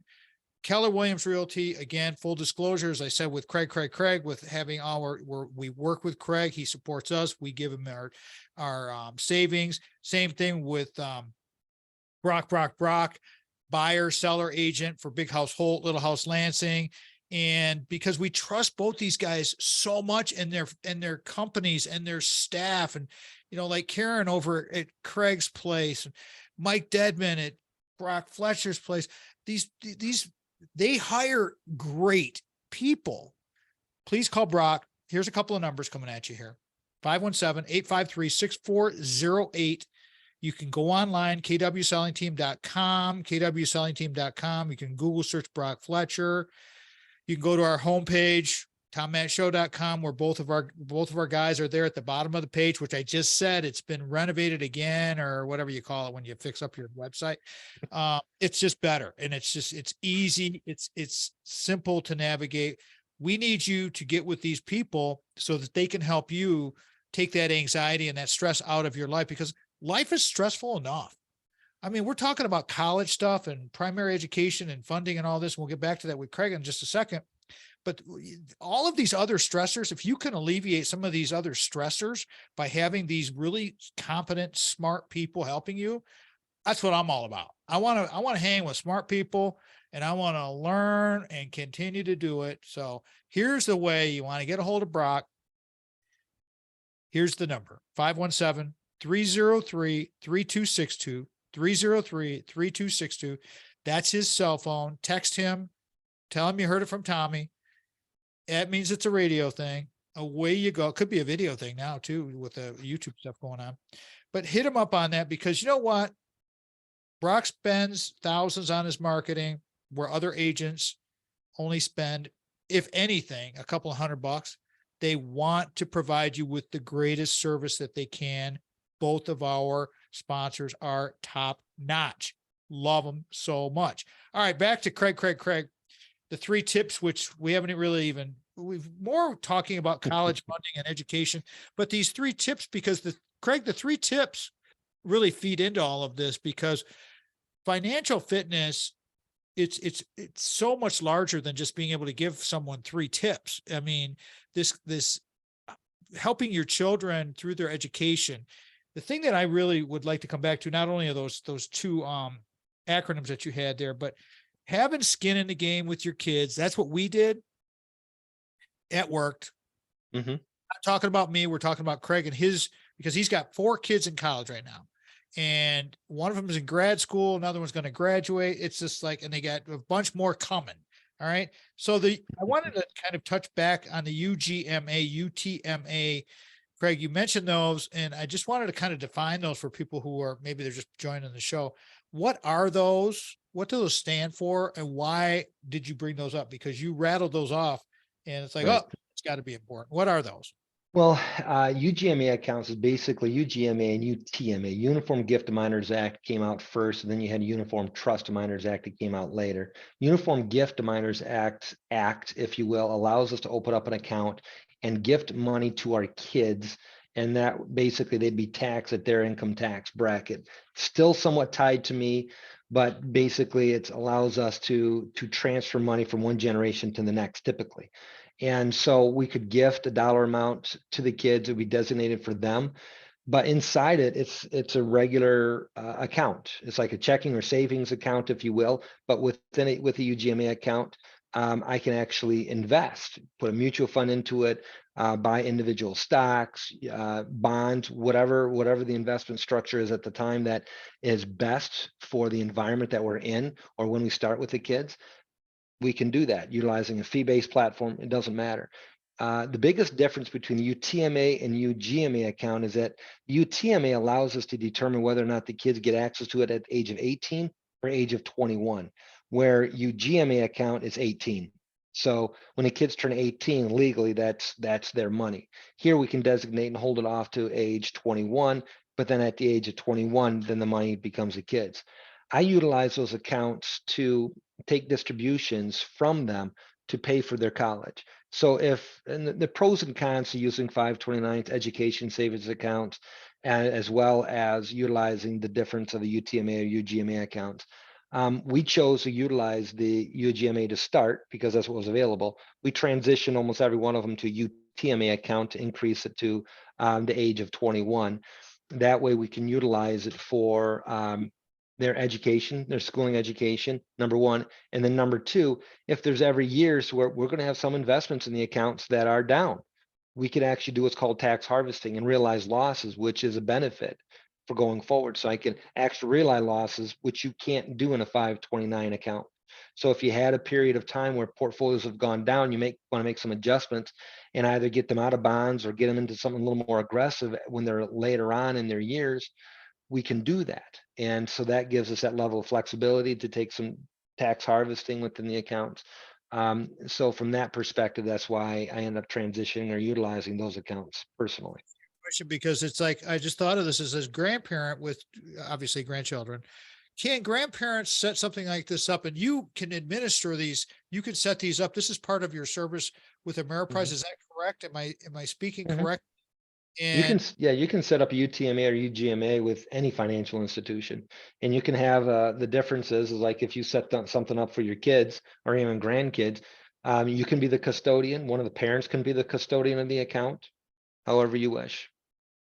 Speaker 2: Keller Williams Realty, again, full disclosure, as I said, with Craig, with having we work with Craig. He supports us. We give him our savings. Same thing with Brock, buyer, seller agent for Big House Holt, Little House Lansing. And because we trust both these guys so much in their companies and their staff, and, like Karen over at Craig's place, and Mike Dedman at Brock Fletcher's place, they hire great people. Please call Brock. Here's a couple of numbers coming at you here. 517-853-6408. You can go online, kwsellingteam.com, kwsellingteam.com. You can Google search Brock Fletcher. You can go to our homepage, tommattshow.com, where both of our guys are there at the bottom of the page, which I just said, it's been renovated again, or whatever you call it when you fix up your website. It's just better. And it's easy. It's simple to navigate. We need you to get with these people so that they can help you take that anxiety and that stress out of your life, because life is stressful enough. I mean, we're talking about college stuff and primary education and funding and all this. We'll get back to that with Craig in just a second. But all of these other stressors, if you can alleviate some of these other stressors by having these really competent, smart people helping you, that's what I'm all about. I want to hang with smart people, and I want to learn and continue to do it. So here's the way you want to get a hold of Brock. Here's the number: 517-303-3262, 303-3262. That's his cell phone. Text him, tell him you heard it from Tommy. That means it's a radio thing. Away you go. It could be a video thing now too, with the YouTube stuff going on, but hit him up on that, because you know what? Brock spends thousands on his marketing, where other agents only spend, if anything, a couple of $100. They want to provide you with the greatest service that they can. Both of our sponsors are top notch. Love them so much. All right, back to Craig. The 3 tips, which we haven't really even, we've more talking about college funding and education, but these 3 tips, because the 3 tips really feed into all of this, because financial fitness, it's so much larger than just being able to give someone 3 tips. I mean, this helping your children through their education. The thing that I really would like to come back to, not only are those 2 acronyms that you had there, but having skin in the game with your kids. That's what we did. It worked.
Speaker 1: Mhm.
Speaker 2: Not talking about me. We're talking about Craig and his, because he's got 4 kids in college right now. And one of them is in grad school. Another one's going to graduate. It's just like, and they got a bunch more coming. All right. So I wanted to kind of touch back on the UGMA, UTMA. Craig, you mentioned those, and I just wanted to kind of define those for people who are, maybe they're just joining the show. What are those? What do those stand for? And why did you bring those up? Because you rattled those off, and it's like,
Speaker 1: Right.
Speaker 2: oh, it's got to be important. What are those?
Speaker 1: Well, UGMA accounts is basically UGMA and UTMA. Uniform Gift of Minors Act came out first, and then you had Uniform Trust of Minors Act that came out later. Uniform Gift of Minors Act, if you will, allows us to open up an account and gift money to our kids, and that basically they'd be taxed at their income tax bracket. Still somewhat tied to me, but basically it allows us to transfer money from one generation to the next, typically. And so we could gift a dollar amount to the kids that we designated for them. But inside it, it's a regular account. It's like a checking or savings account, if you will. But within it, with a UGMA account, I can actually invest, put a mutual fund into it, buy individual stocks, bonds, whatever the investment structure is at the time that is best for the environment that we're in, or when we start with the kids. We can do that utilizing a fee-based platform. It doesn't matter. The biggest difference between the UTMA and UGMA account is that UTMA allows us to determine whether or not the kids get access to it at the age of 18 or age of 21, where UGMA account is 18. So when the kids turn 18 legally, that's their money. Here we can designate and hold it off to age 21, but then at the age of 21, then the money becomes the kids. I utilize those accounts to take distributions from them to pay for their college. So and the pros and cons to using 529's education savings accounts, as well as utilizing the difference of the UTMA or UGMA accounts. We chose to utilize the UGMA to start because that's what was available. We transitioned almost every one of them to UTMA account to increase it to the age of 21. That way we can utilize it for their education, their schooling education, number one. And then number two, if there's every years where we're going to have some investments in the accounts that are down, we could actually do what's called tax harvesting and realize losses, which is a benefit for going forward. So I can actually realize losses, which you can't do in a 529 account. So if you had a period of time where portfolios have gone down, you want to make some adjustments and either get them out of bonds or get them into something a little more aggressive when they're later on in their years, we can do that. And so that gives us that level of flexibility to take some tax harvesting within the accounts. So from that perspective, that's why I end up transitioning or utilizing those accounts personally.
Speaker 2: Because it's like, I just thought of this as a grandparent with obviously grandchildren. Can grandparents set something like this up, and you can administer these, you can set these up? This is part of your service with Ameriprise. Is that correct? Am I speaking correct? And
Speaker 1: You can set up a UTMA or UGMA with any financial institution, and you can have the differences is like if you something up for your kids or even grandkids, you can be the custodian. One of the parents can be the custodian of the account, however you wish.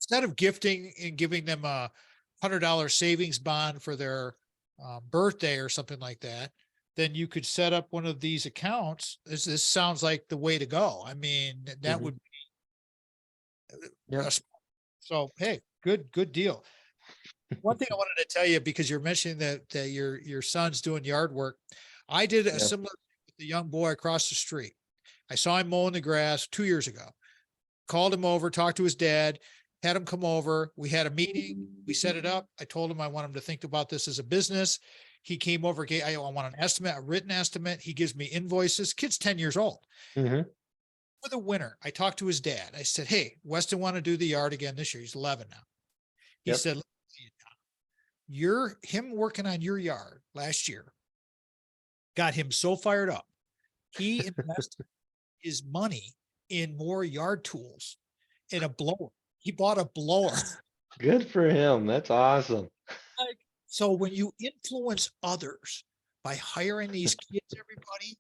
Speaker 2: instead of gifting and giving them a $100 savings bond for their birthday or something like that, then you could set up one of these accounts. This sounds like the way to go. I mean, that
Speaker 1: Mhm.
Speaker 2: would
Speaker 1: Yeah.
Speaker 2: so hey, good deal. One thing I wanted to tell you, because you're mentioning that your son's doing yard work. I did a
Speaker 1: Yeah.
Speaker 2: similar thing with the young boy across the street. I saw him mowing the grass 2 years ago. Called him over, talked to his dad, had him come over. We had a meeting. We set it up. I told him I want him to think about this as a business. He came over. I want an estimate, a written estimate. He gives me invoices. Kid's 10 years old.
Speaker 1: Mhm.
Speaker 2: For the winter, I talked to his dad. I said, hey, Weston want to do the yard again this year. He's 11 now. He
Speaker 1: Yep.
Speaker 2: said, him working on your yard last year got him so fired up. He invested his money in more yard tools and a blower. He bought a blower.
Speaker 1: Good for him. That's awesome.
Speaker 2: So when you influence others by hiring these kids, everybody,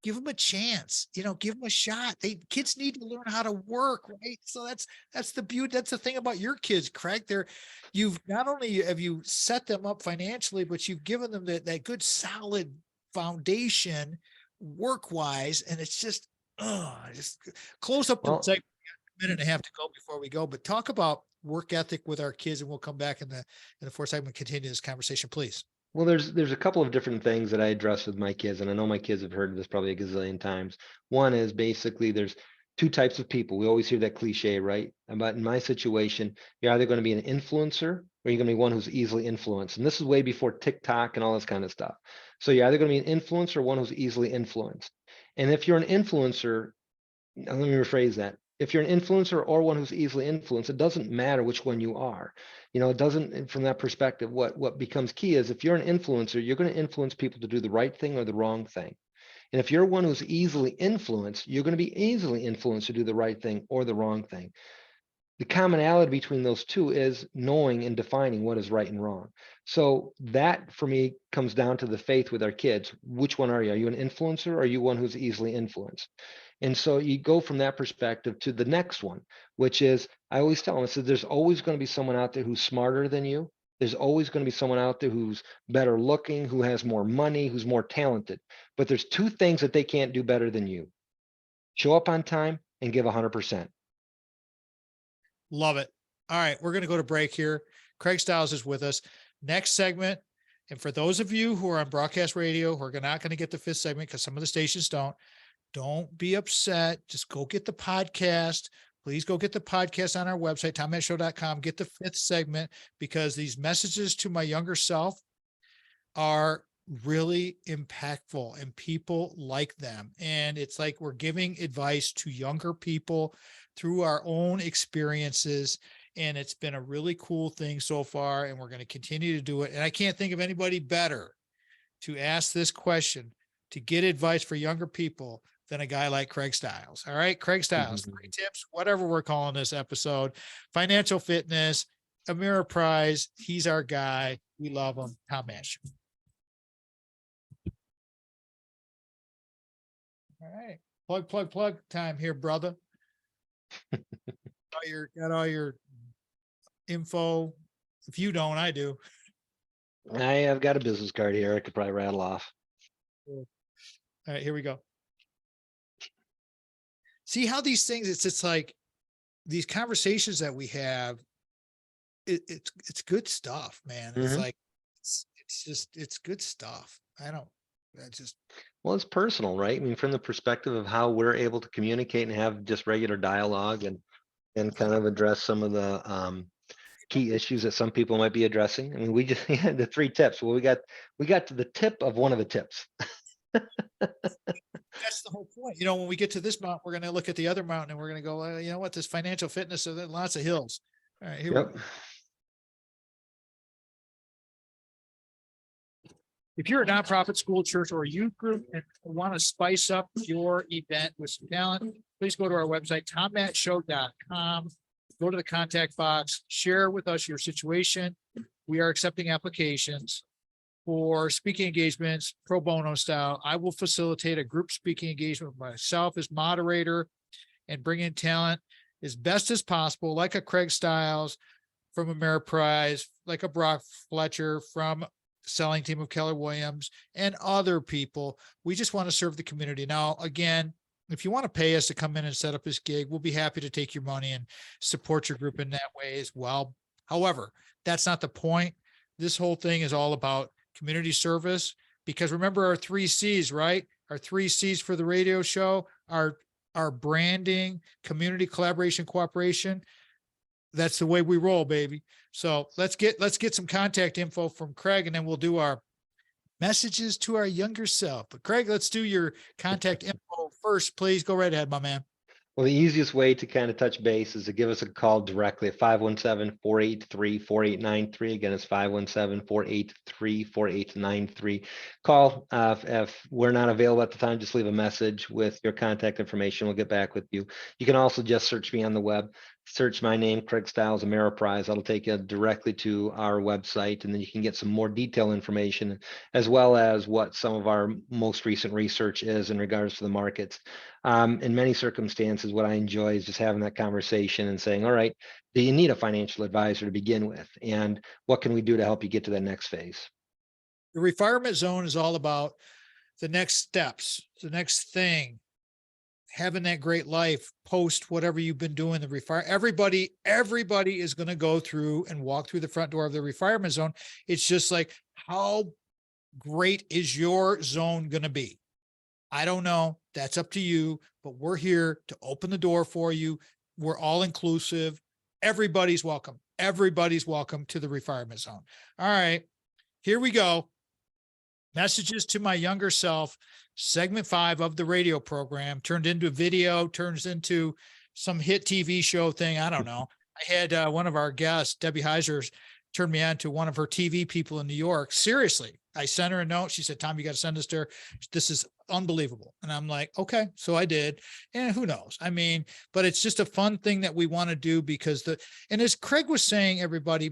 Speaker 2: give them a chance, give them a shot. Kids need to learn how to work, right? So that's the beauty. That's the thing about your kids, Craig. You've not only have you set them up financially, but you've given them that good solid foundation work wise. And it's just close up the
Speaker 1: Well,
Speaker 2: segment. A minute and a half to go before we go, but talk about work ethic with our kids, and we'll come back in the fourth segment, continue this conversation, please.
Speaker 1: Well, there's a couple of different things that I address with my kids, and I know my kids have heard this probably a gazillion times. One is basically there's two types of people. We always hear that cliche, right? But in my situation, you're either going to be an influencer or you're going to be one who's easily influenced. And this is way before TikTok and all this kind of stuff. So you're either going to be an influencer or one who's easily influenced. And if you're an influencer, let me rephrase that. If you're an influencer or one who's easily influenced, it doesn't matter which one you are. It doesn't, from that perspective, what becomes key is if you're an influencer, you're going to influence people to do the right thing or the wrong thing. And if you're one who's easily influenced, you're going to be easily influenced to do the right thing or the wrong thing. The commonality between those two is knowing and defining what is right and wrong. So that for me comes down to the faith with our kids. Which one are you? Are you an influencer or are you one who's easily influenced? And so you go from that perspective to the next one, which is I always tell them, I said, there's always going to be someone out there who's smarter than you. There's always going to be someone out there who's better looking, who has more money, who's more talented. But there's two things that they can't do better than you: show up on time and give 100%.
Speaker 2: Love it. All right, we're going to go to break here. Craig Stiles is with us. Next segment, and for those of you who are on broadcast radio who are not going to get the fifth segment because some of the stations don't be upset. Just go get the podcast. Please go get the podcast on our website, tommattshow.com. Get the fifth segment, because these messages to my younger self are really impactful and people like them. And it's like we're giving advice to younger people through our own experiences. And it's been a really cool thing so far. And we're going to continue to do it. And I can't think of anybody better to ask this question, to get advice for younger people, than a guy like Craig Stiles. All right, Craig Stiles, 3 tips, whatever we're calling this episode: financial fitness, Ameriprise. He's our guy. We love him. Tom Mash. All right, plug time here, brother. Got all your info. If you don't, I do.
Speaker 1: I have got a business card here. I could probably rattle off.
Speaker 2: All right, here we go. See how these things, it's like these conversations that we have, it's good stuff, man. It's like, it's good stuff. Well,
Speaker 1: it's personal, right? I mean, from the perspective of how we're able to communicate and have just regular dialogue and kind of address some of the key issues that some people might be addressing. I mean, we just had the 3 tips. Well, we got to the tip of one of the tips.
Speaker 2: That's the whole point. When we get to this mountain, we're going to look at the other mountain and we're going to go, you know what, this financial fitness, so there's lots of hills. All right, here we go. If you're a nonprofit, school, church, or a youth group and want to spice up your event with some talent, please go to our website, tommattshow.com. go to the contact box, share with us your situation. We are accepting applications for speaking engagements, pro bono style. I will facilitate a group speaking engagement with myself as moderator and bring in talent as best as possible, like a Craig Stiles from Ameriprise, like a Brock Fletcher from selling team of Keller Williams and other people. We just want to serve the community. Now, again, if you want to pay us to come in and set up this gig, we'll be happy to take your money and support your group in that way as well. However, that's not the point. This whole thing is all about community service, because remember our 3 C's, right? Our 3 C's for the radio show are branding, community collaboration, cooperation. That's the way we roll, baby. So let's get some contact info from Craig, and then we'll do our messages to our younger self. But Craig, let's do your contact info first, please. Go right ahead, my man.
Speaker 1: Well, the easiest way to kind of touch base is to give us a call directly at 517-483-4893. Again, it's 517-483-4893. Call. If we're not available at the time, just leave a message with your contact information. We'll get back with you. You can also just search me on the web. Search my name, Craig Stiles, Ameriprise. That'll take you directly to our website, and then you can get some more detailed information, as well as what some of our most recent research is in regards to the markets. In many circumstances, what I enjoy is just having that conversation and saying, all right, do you need a financial advisor to begin with? And what can we do to help you get to that next phase?
Speaker 2: The retirement zone is all about the next steps, the next thing, having that great life post whatever you've been doing. Everybody is going to go through and walk through the front door of the retirement zone. It's just like, how great is your zone going to be? I don't know. That's up to you, but we're here to open the door for you. We're all inclusive. Everybody's welcome. Everybody's welcome to the retirement zone. All right, here we go. Messages to my younger self, segment 5 of the radio program, turned into video, turns into some hit TV show thing. I don't know. I had one of our guests, Debbie Heiser, turned me on to one of her TV people in New York. Seriously, I sent her a note. She said, Tom, you got to send this to her. This is unbelievable. And I'm like, okay. So I did. And who knows? I mean, but it's just a fun thing that we want to do, because and as Craig was saying, everybody,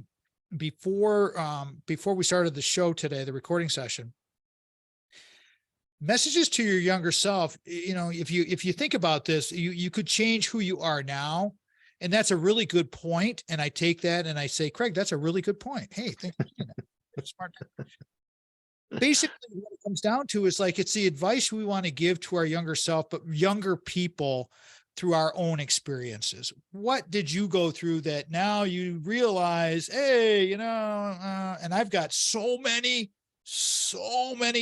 Speaker 2: before we started the show today, the recording session, messages to your younger self, if you think about this, you could change who you are now. And that's a really good point. And I take that and I say, Craig, that's a really good point. Hey, thank you. Smart. Basically, what it comes down to is like, it's the advice we want to give to our younger self, but younger people through our own experiences. What did you go through that now you realize, hey, and I've got so many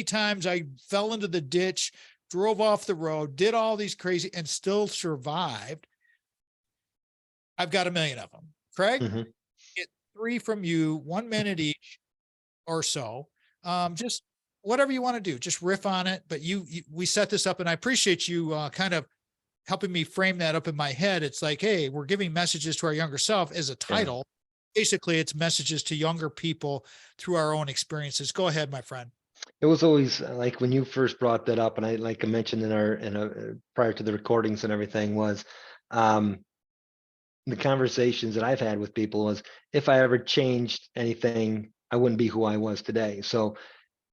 Speaker 2: times I fell into the ditch, drove off the road, did all these crazy and still survived. I've got a million of them. Craig, get 3 from you, 1 minute each or so. Just whatever you want to do, just riff on it. But we set this up, and I appreciate you kind of helping me frame that up in my head. It's like, hey, we're giving messages to our younger self as a title. Yeah. Basically, it's messages to younger people through our own experiences. Go ahead, my friend.
Speaker 1: It was always like when you first brought that up, and I mentioned in our prior to the recordings and everything, was the conversations that I've had with people was, if I ever changed anything, I wouldn't be who I was today. So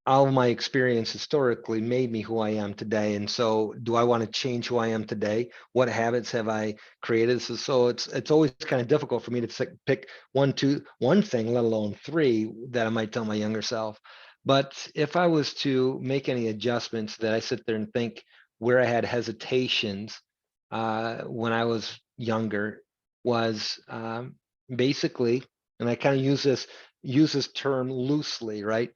Speaker 1: all of my experience historically made me who I am today. And so do I want to change who I am today? What habits have I created? So it's always kind of difficult for me to pick one thing, let alone 3 that I might tell my younger self. But if I was to make any adjustments that I sit there and think where I had hesitations when I was younger was basically, and I kind of use this term loosely, right?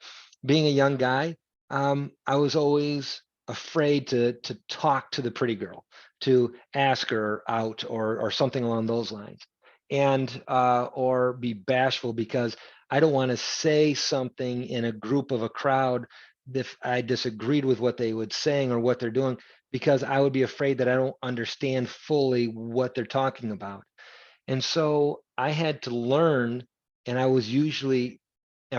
Speaker 1: Being a young guy, I was always afraid to talk to the pretty girl, to ask her out or something along those lines, and or be bashful because I don't want to say something in a group of a crowd if I disagreed with what they would saying or what they're doing, because I would be afraid that I don't understand fully what they're talking about. And so I had to learn, and I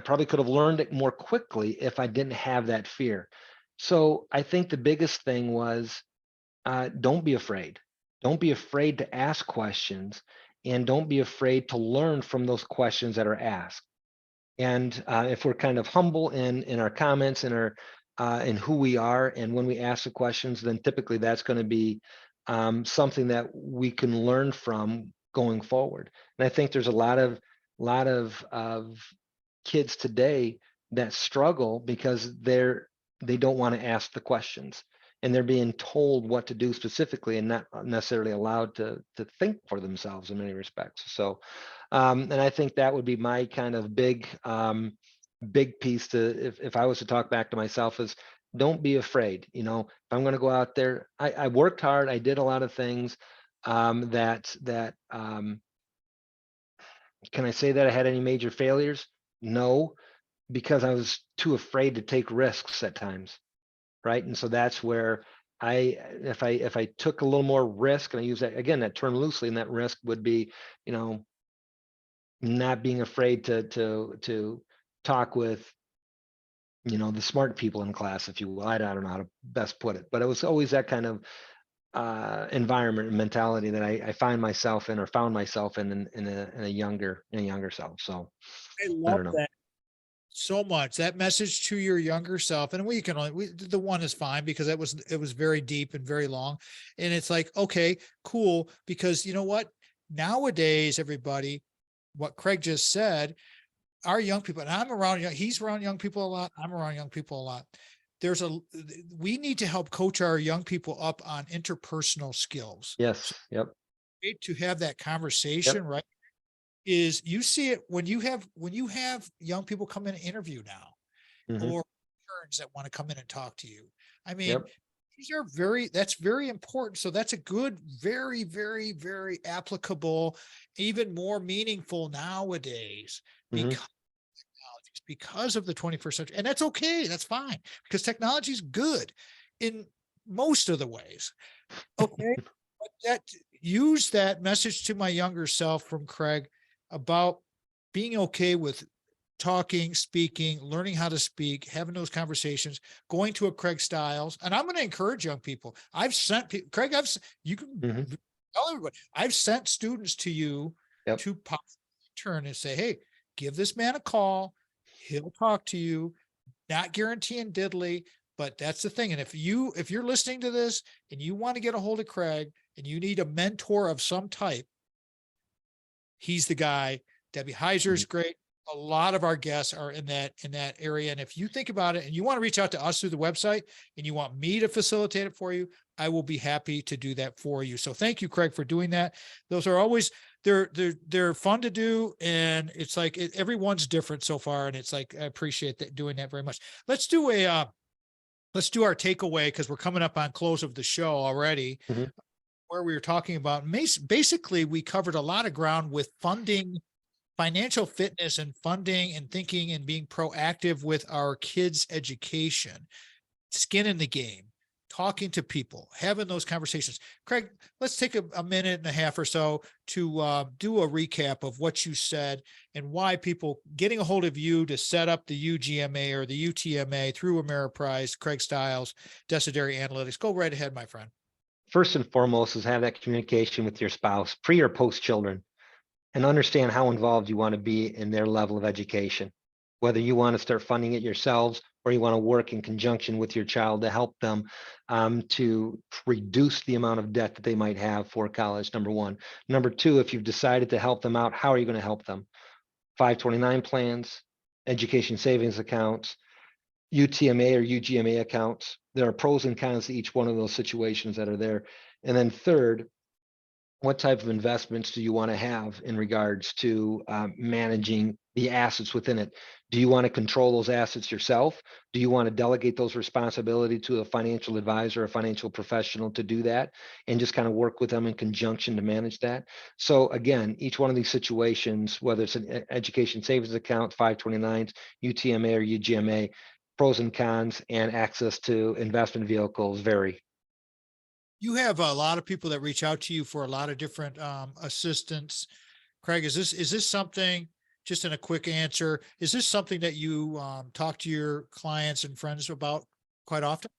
Speaker 1: probably could have learned it more quickly if I didn't have that fear. So I think the biggest thing was, don't be afraid. Don't be afraid to ask questions and don't be afraid to learn from those questions that are asked. And if we're kind of humble in our comments and our in who we are, and when we ask the questions, then typically that's going to be something that we can learn from going forward. And I think there's a lot of kids today that struggle because they don't want to ask the questions, and they're being told what to do specifically and not necessarily allowed to think for themselves in many respects. So and I think that would be my kind of big piece to, if I was to talk back to myself, is don't be afraid. If I'm going to go out there, I worked hard, I did a lot of things that can I say that I had any major failures? No, because I was too afraid to take risks at times, right? And so that's where if I took a little more risk, and I use that again, that term loosely, and that risk would be, not being afraid to talk with, the smart people in class, if you will. I don't know how to best put it, but it was always that kind of environment and mentality that I find myself in, or found myself in a younger self. So
Speaker 2: I
Speaker 1: I
Speaker 2: love
Speaker 1: don't know.
Speaker 2: that so much. That message to your younger self, and we can only, the one is fine because it was very deep and very long. And it's like, okay, cool. Because you know what? Nowadays, everybody, what Craig just said, our young people, and I'm around, he's around young people a lot. I'm around young people a lot. We need to help coach our young people up on interpersonal skills.
Speaker 1: Yes. Yep.
Speaker 2: To have that conversation, right? Is you see it when you have young people come in and interview now,
Speaker 1: Mhm.
Speaker 2: or interns that want to come in and talk to you. I mean,
Speaker 1: Yep.
Speaker 2: these are that's very important. So that's a good, very, very, very applicable, even more meaningful nowadays
Speaker 1: Mhm.
Speaker 2: because of the 21st century. And that's okay. That's fine, because technology is good in most of the ways. Okay. But use that message to my younger self from Craig about being okay with talking, speaking, learning how to speak, having those conversations, going to a Craig Stiles. And I'm going to encourage young people. I've sent Craig, you can
Speaker 1: Mhm.
Speaker 2: tell everybody, I've sent students to you
Speaker 1: Yep.
Speaker 2: to turn and say, hey, give this man a call. He'll talk to you. Not guaranteeing diddly, but that's the thing. And if you're listening to this and you want to get a hold of Craig and you need a mentor of some type, he's the guy. Debbie Heiser is great. A lot of our guests are in that area. And if you think about it and you want to reach out to us through the website and you want me to facilitate it for you, I will be happy to do that for you. So thank you, Craig, for doing that. Those are always, they're fun to do. And it's like, everyone's different so far. And it's like, I appreciate that, doing that very much. Let's do our takeaway, because we're coming up on close of the show already,
Speaker 1: Mhm.
Speaker 2: where we were talking about basically we covered a lot of ground with funding, financial fitness and funding, and thinking and being proactive with our kids' education, skin in the game, talking to people, having those conversations. Craig, let's take a minute and a half or so to do a recap of what you said and why people getting a hold of you to set up the UGMA or the UTMA through Ameriprise, Craig Stiles, Desideri Analytics. Go right ahead, my friend.
Speaker 1: First and foremost is have that communication with your spouse, pre or post children, and understand how involved you want to be in their level of education. Whether you want to start funding it yourselves or you want to work in conjunction with your child to help them to reduce the amount of debt that they might have for college, number one. Number two, if you've decided to help them out, how are you going to help them? 529 plans, education savings accounts, UTMA or UGMA accounts. There are pros and cons to each one of those situations that are there. And then third, what type of investments do you want to have in regards to managing the assets within it? Do you want to control those assets yourself? Do you want to delegate those responsibility to a financial advisor, a financial professional to do that, and just kind of work with them in conjunction to manage that? So again, each one of these situations, whether it's an education savings account, 529s, UTMA or UGMA, pros and cons and access to investment vehicles vary.
Speaker 2: You have a lot of people that reach out to you for a lot of different assistance. Craig, is this something, just in a quick answer, is this something that you talk to your clients and friends about quite often?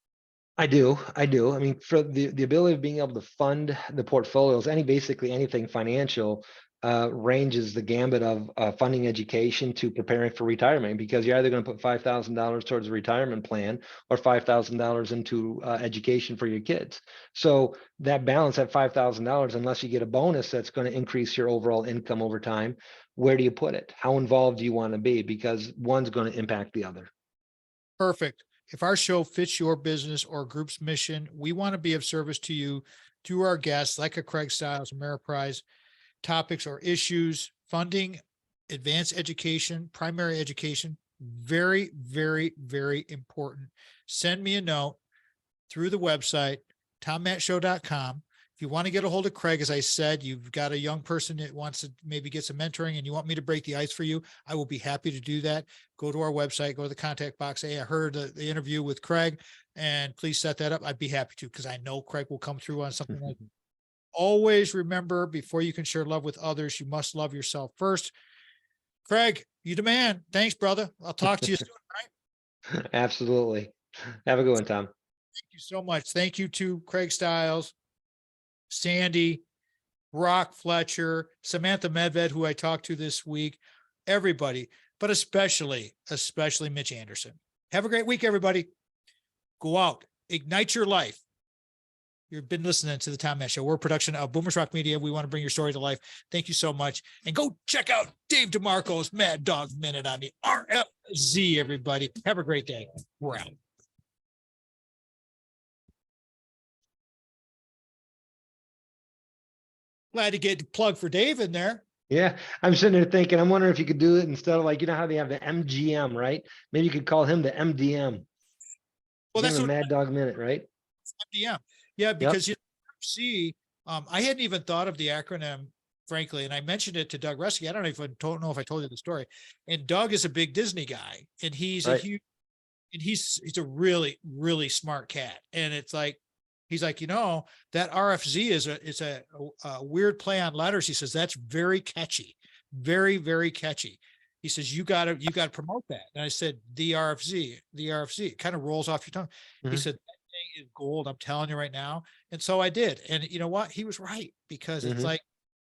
Speaker 1: I do. I mean, for the ability of being able to fund the portfolios, basically anything financial, ranges the gambit of funding education to preparing for retirement, because you're either going to put $5,000 towards a retirement plan or $5,000 into education for your kids. So that balance at $5,000, unless you get a bonus that's going to increase your overall income over time, where do you put it? How involved do you want to be? Because one's going to impact the other.
Speaker 2: Perfect. If our show fits your business or group's mission, we want to be of service to you through our guests, like a Craig Stiles, Ameriprise. Topics or issues, funding, advanced education, primary education, very, very, very important. Send me a note through the website, tommattshow.com. If you want to get a hold of Craig, as I said, you've got a young person that wants to maybe get some mentoring and you want me to break the ice for you, I will be happy to do that. Go to our website, go to the contact box. Hey, I heard the interview with Craig, and please set that up. I'd be happy to, because I know Craig will come through on something like that. Always remember, before you can share love with others, you must love yourself first. Craig, you the man. Thanks, brother. I'll talk to you soon. Right?
Speaker 1: Absolutely. Have a good one, Tom.
Speaker 2: Thank you so much. Thank you to Craig Stiles, Sandy, Brock Fletcher, Samantha Medved, who I talked to this week, everybody, but especially Mitch Anderson. Have a great week, everybody. Go out, ignite your life. You've been listening to the Tom Matt Show. We're a production of Boomers Rock Media. We want to bring your story to life. Thank you so much. And go check out Dave DeMarco's Mad Dog Minute on the RFZ, everybody. Have a great day. We're out. Glad to get the plug for Dave in there.
Speaker 1: Yeah, I'm sitting there thinking, I'm wondering if you could do it instead of, like, you know how they have the MGM, right? Maybe you could call him the MDM.
Speaker 2: Well, that's
Speaker 1: a
Speaker 2: what
Speaker 1: Mad Dog Minute, right?
Speaker 2: MDM. Yeah, because you see, I hadn't even thought of the acronym, frankly, and I mentioned it to Doug Resky. I don't know if I told you the story. And Doug is a big Disney guy, and he's
Speaker 1: Right.
Speaker 2: a huge, and he's a really, really smart cat. And it's like, he's like, that RFZ is a weird play on letters. He says, that's very catchy, very, very catchy. He says, you gotta promote that. And I said, the RFZ, it kind of rolls off your tongue. He said, is gold. I'm telling you right now. And so I did. And you know what? He was right, because it's like,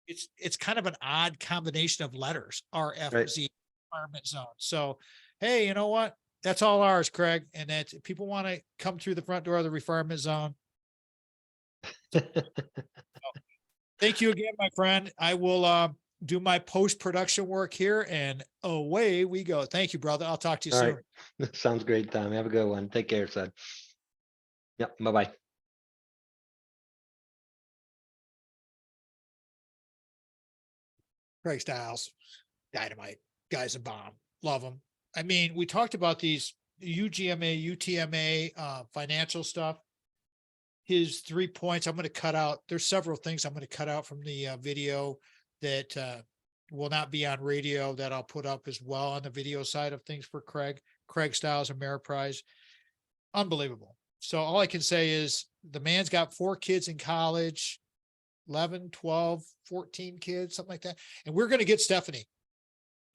Speaker 2: it's kind of an odd combination of letters, RFZ,
Speaker 1: Right.
Speaker 2: refinement zone. So, hey, you know what? That's all ours, Craig. And that if people want to come through the front door of the refinement zone. Thank you again, my friend. I will do my post-production work here, and away we go. Thank you, brother. I'll talk to you
Speaker 1: All
Speaker 2: soon.
Speaker 1: right. Sounds great, Tom. Have a good one. Take care, son. Yep. Bye-bye.
Speaker 2: Craig Stiles, dynamite, guy's a bomb. Love him. I mean, we talked about these UGMA, UTMA, financial stuff. His 3 points, I'm going to cut out. There's several things I'm going to cut out from the video that will not be on radio, that I'll put up as well on the video side of things for Craig Stiles, Ameriprise. Unbelievable. So all I can say is the man's got 4 kids in college, 11, 12, 14 kids, something like that. And we're going to get Stephanie.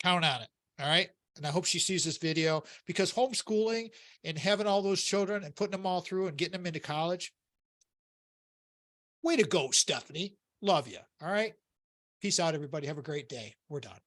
Speaker 2: Count on it. All right. And I hope she sees this video, because homeschooling and having all those children and putting them all through and getting them into college. Way to go, Stephanie. Love you. All right. Peace out, everybody. Have a great day. We're done.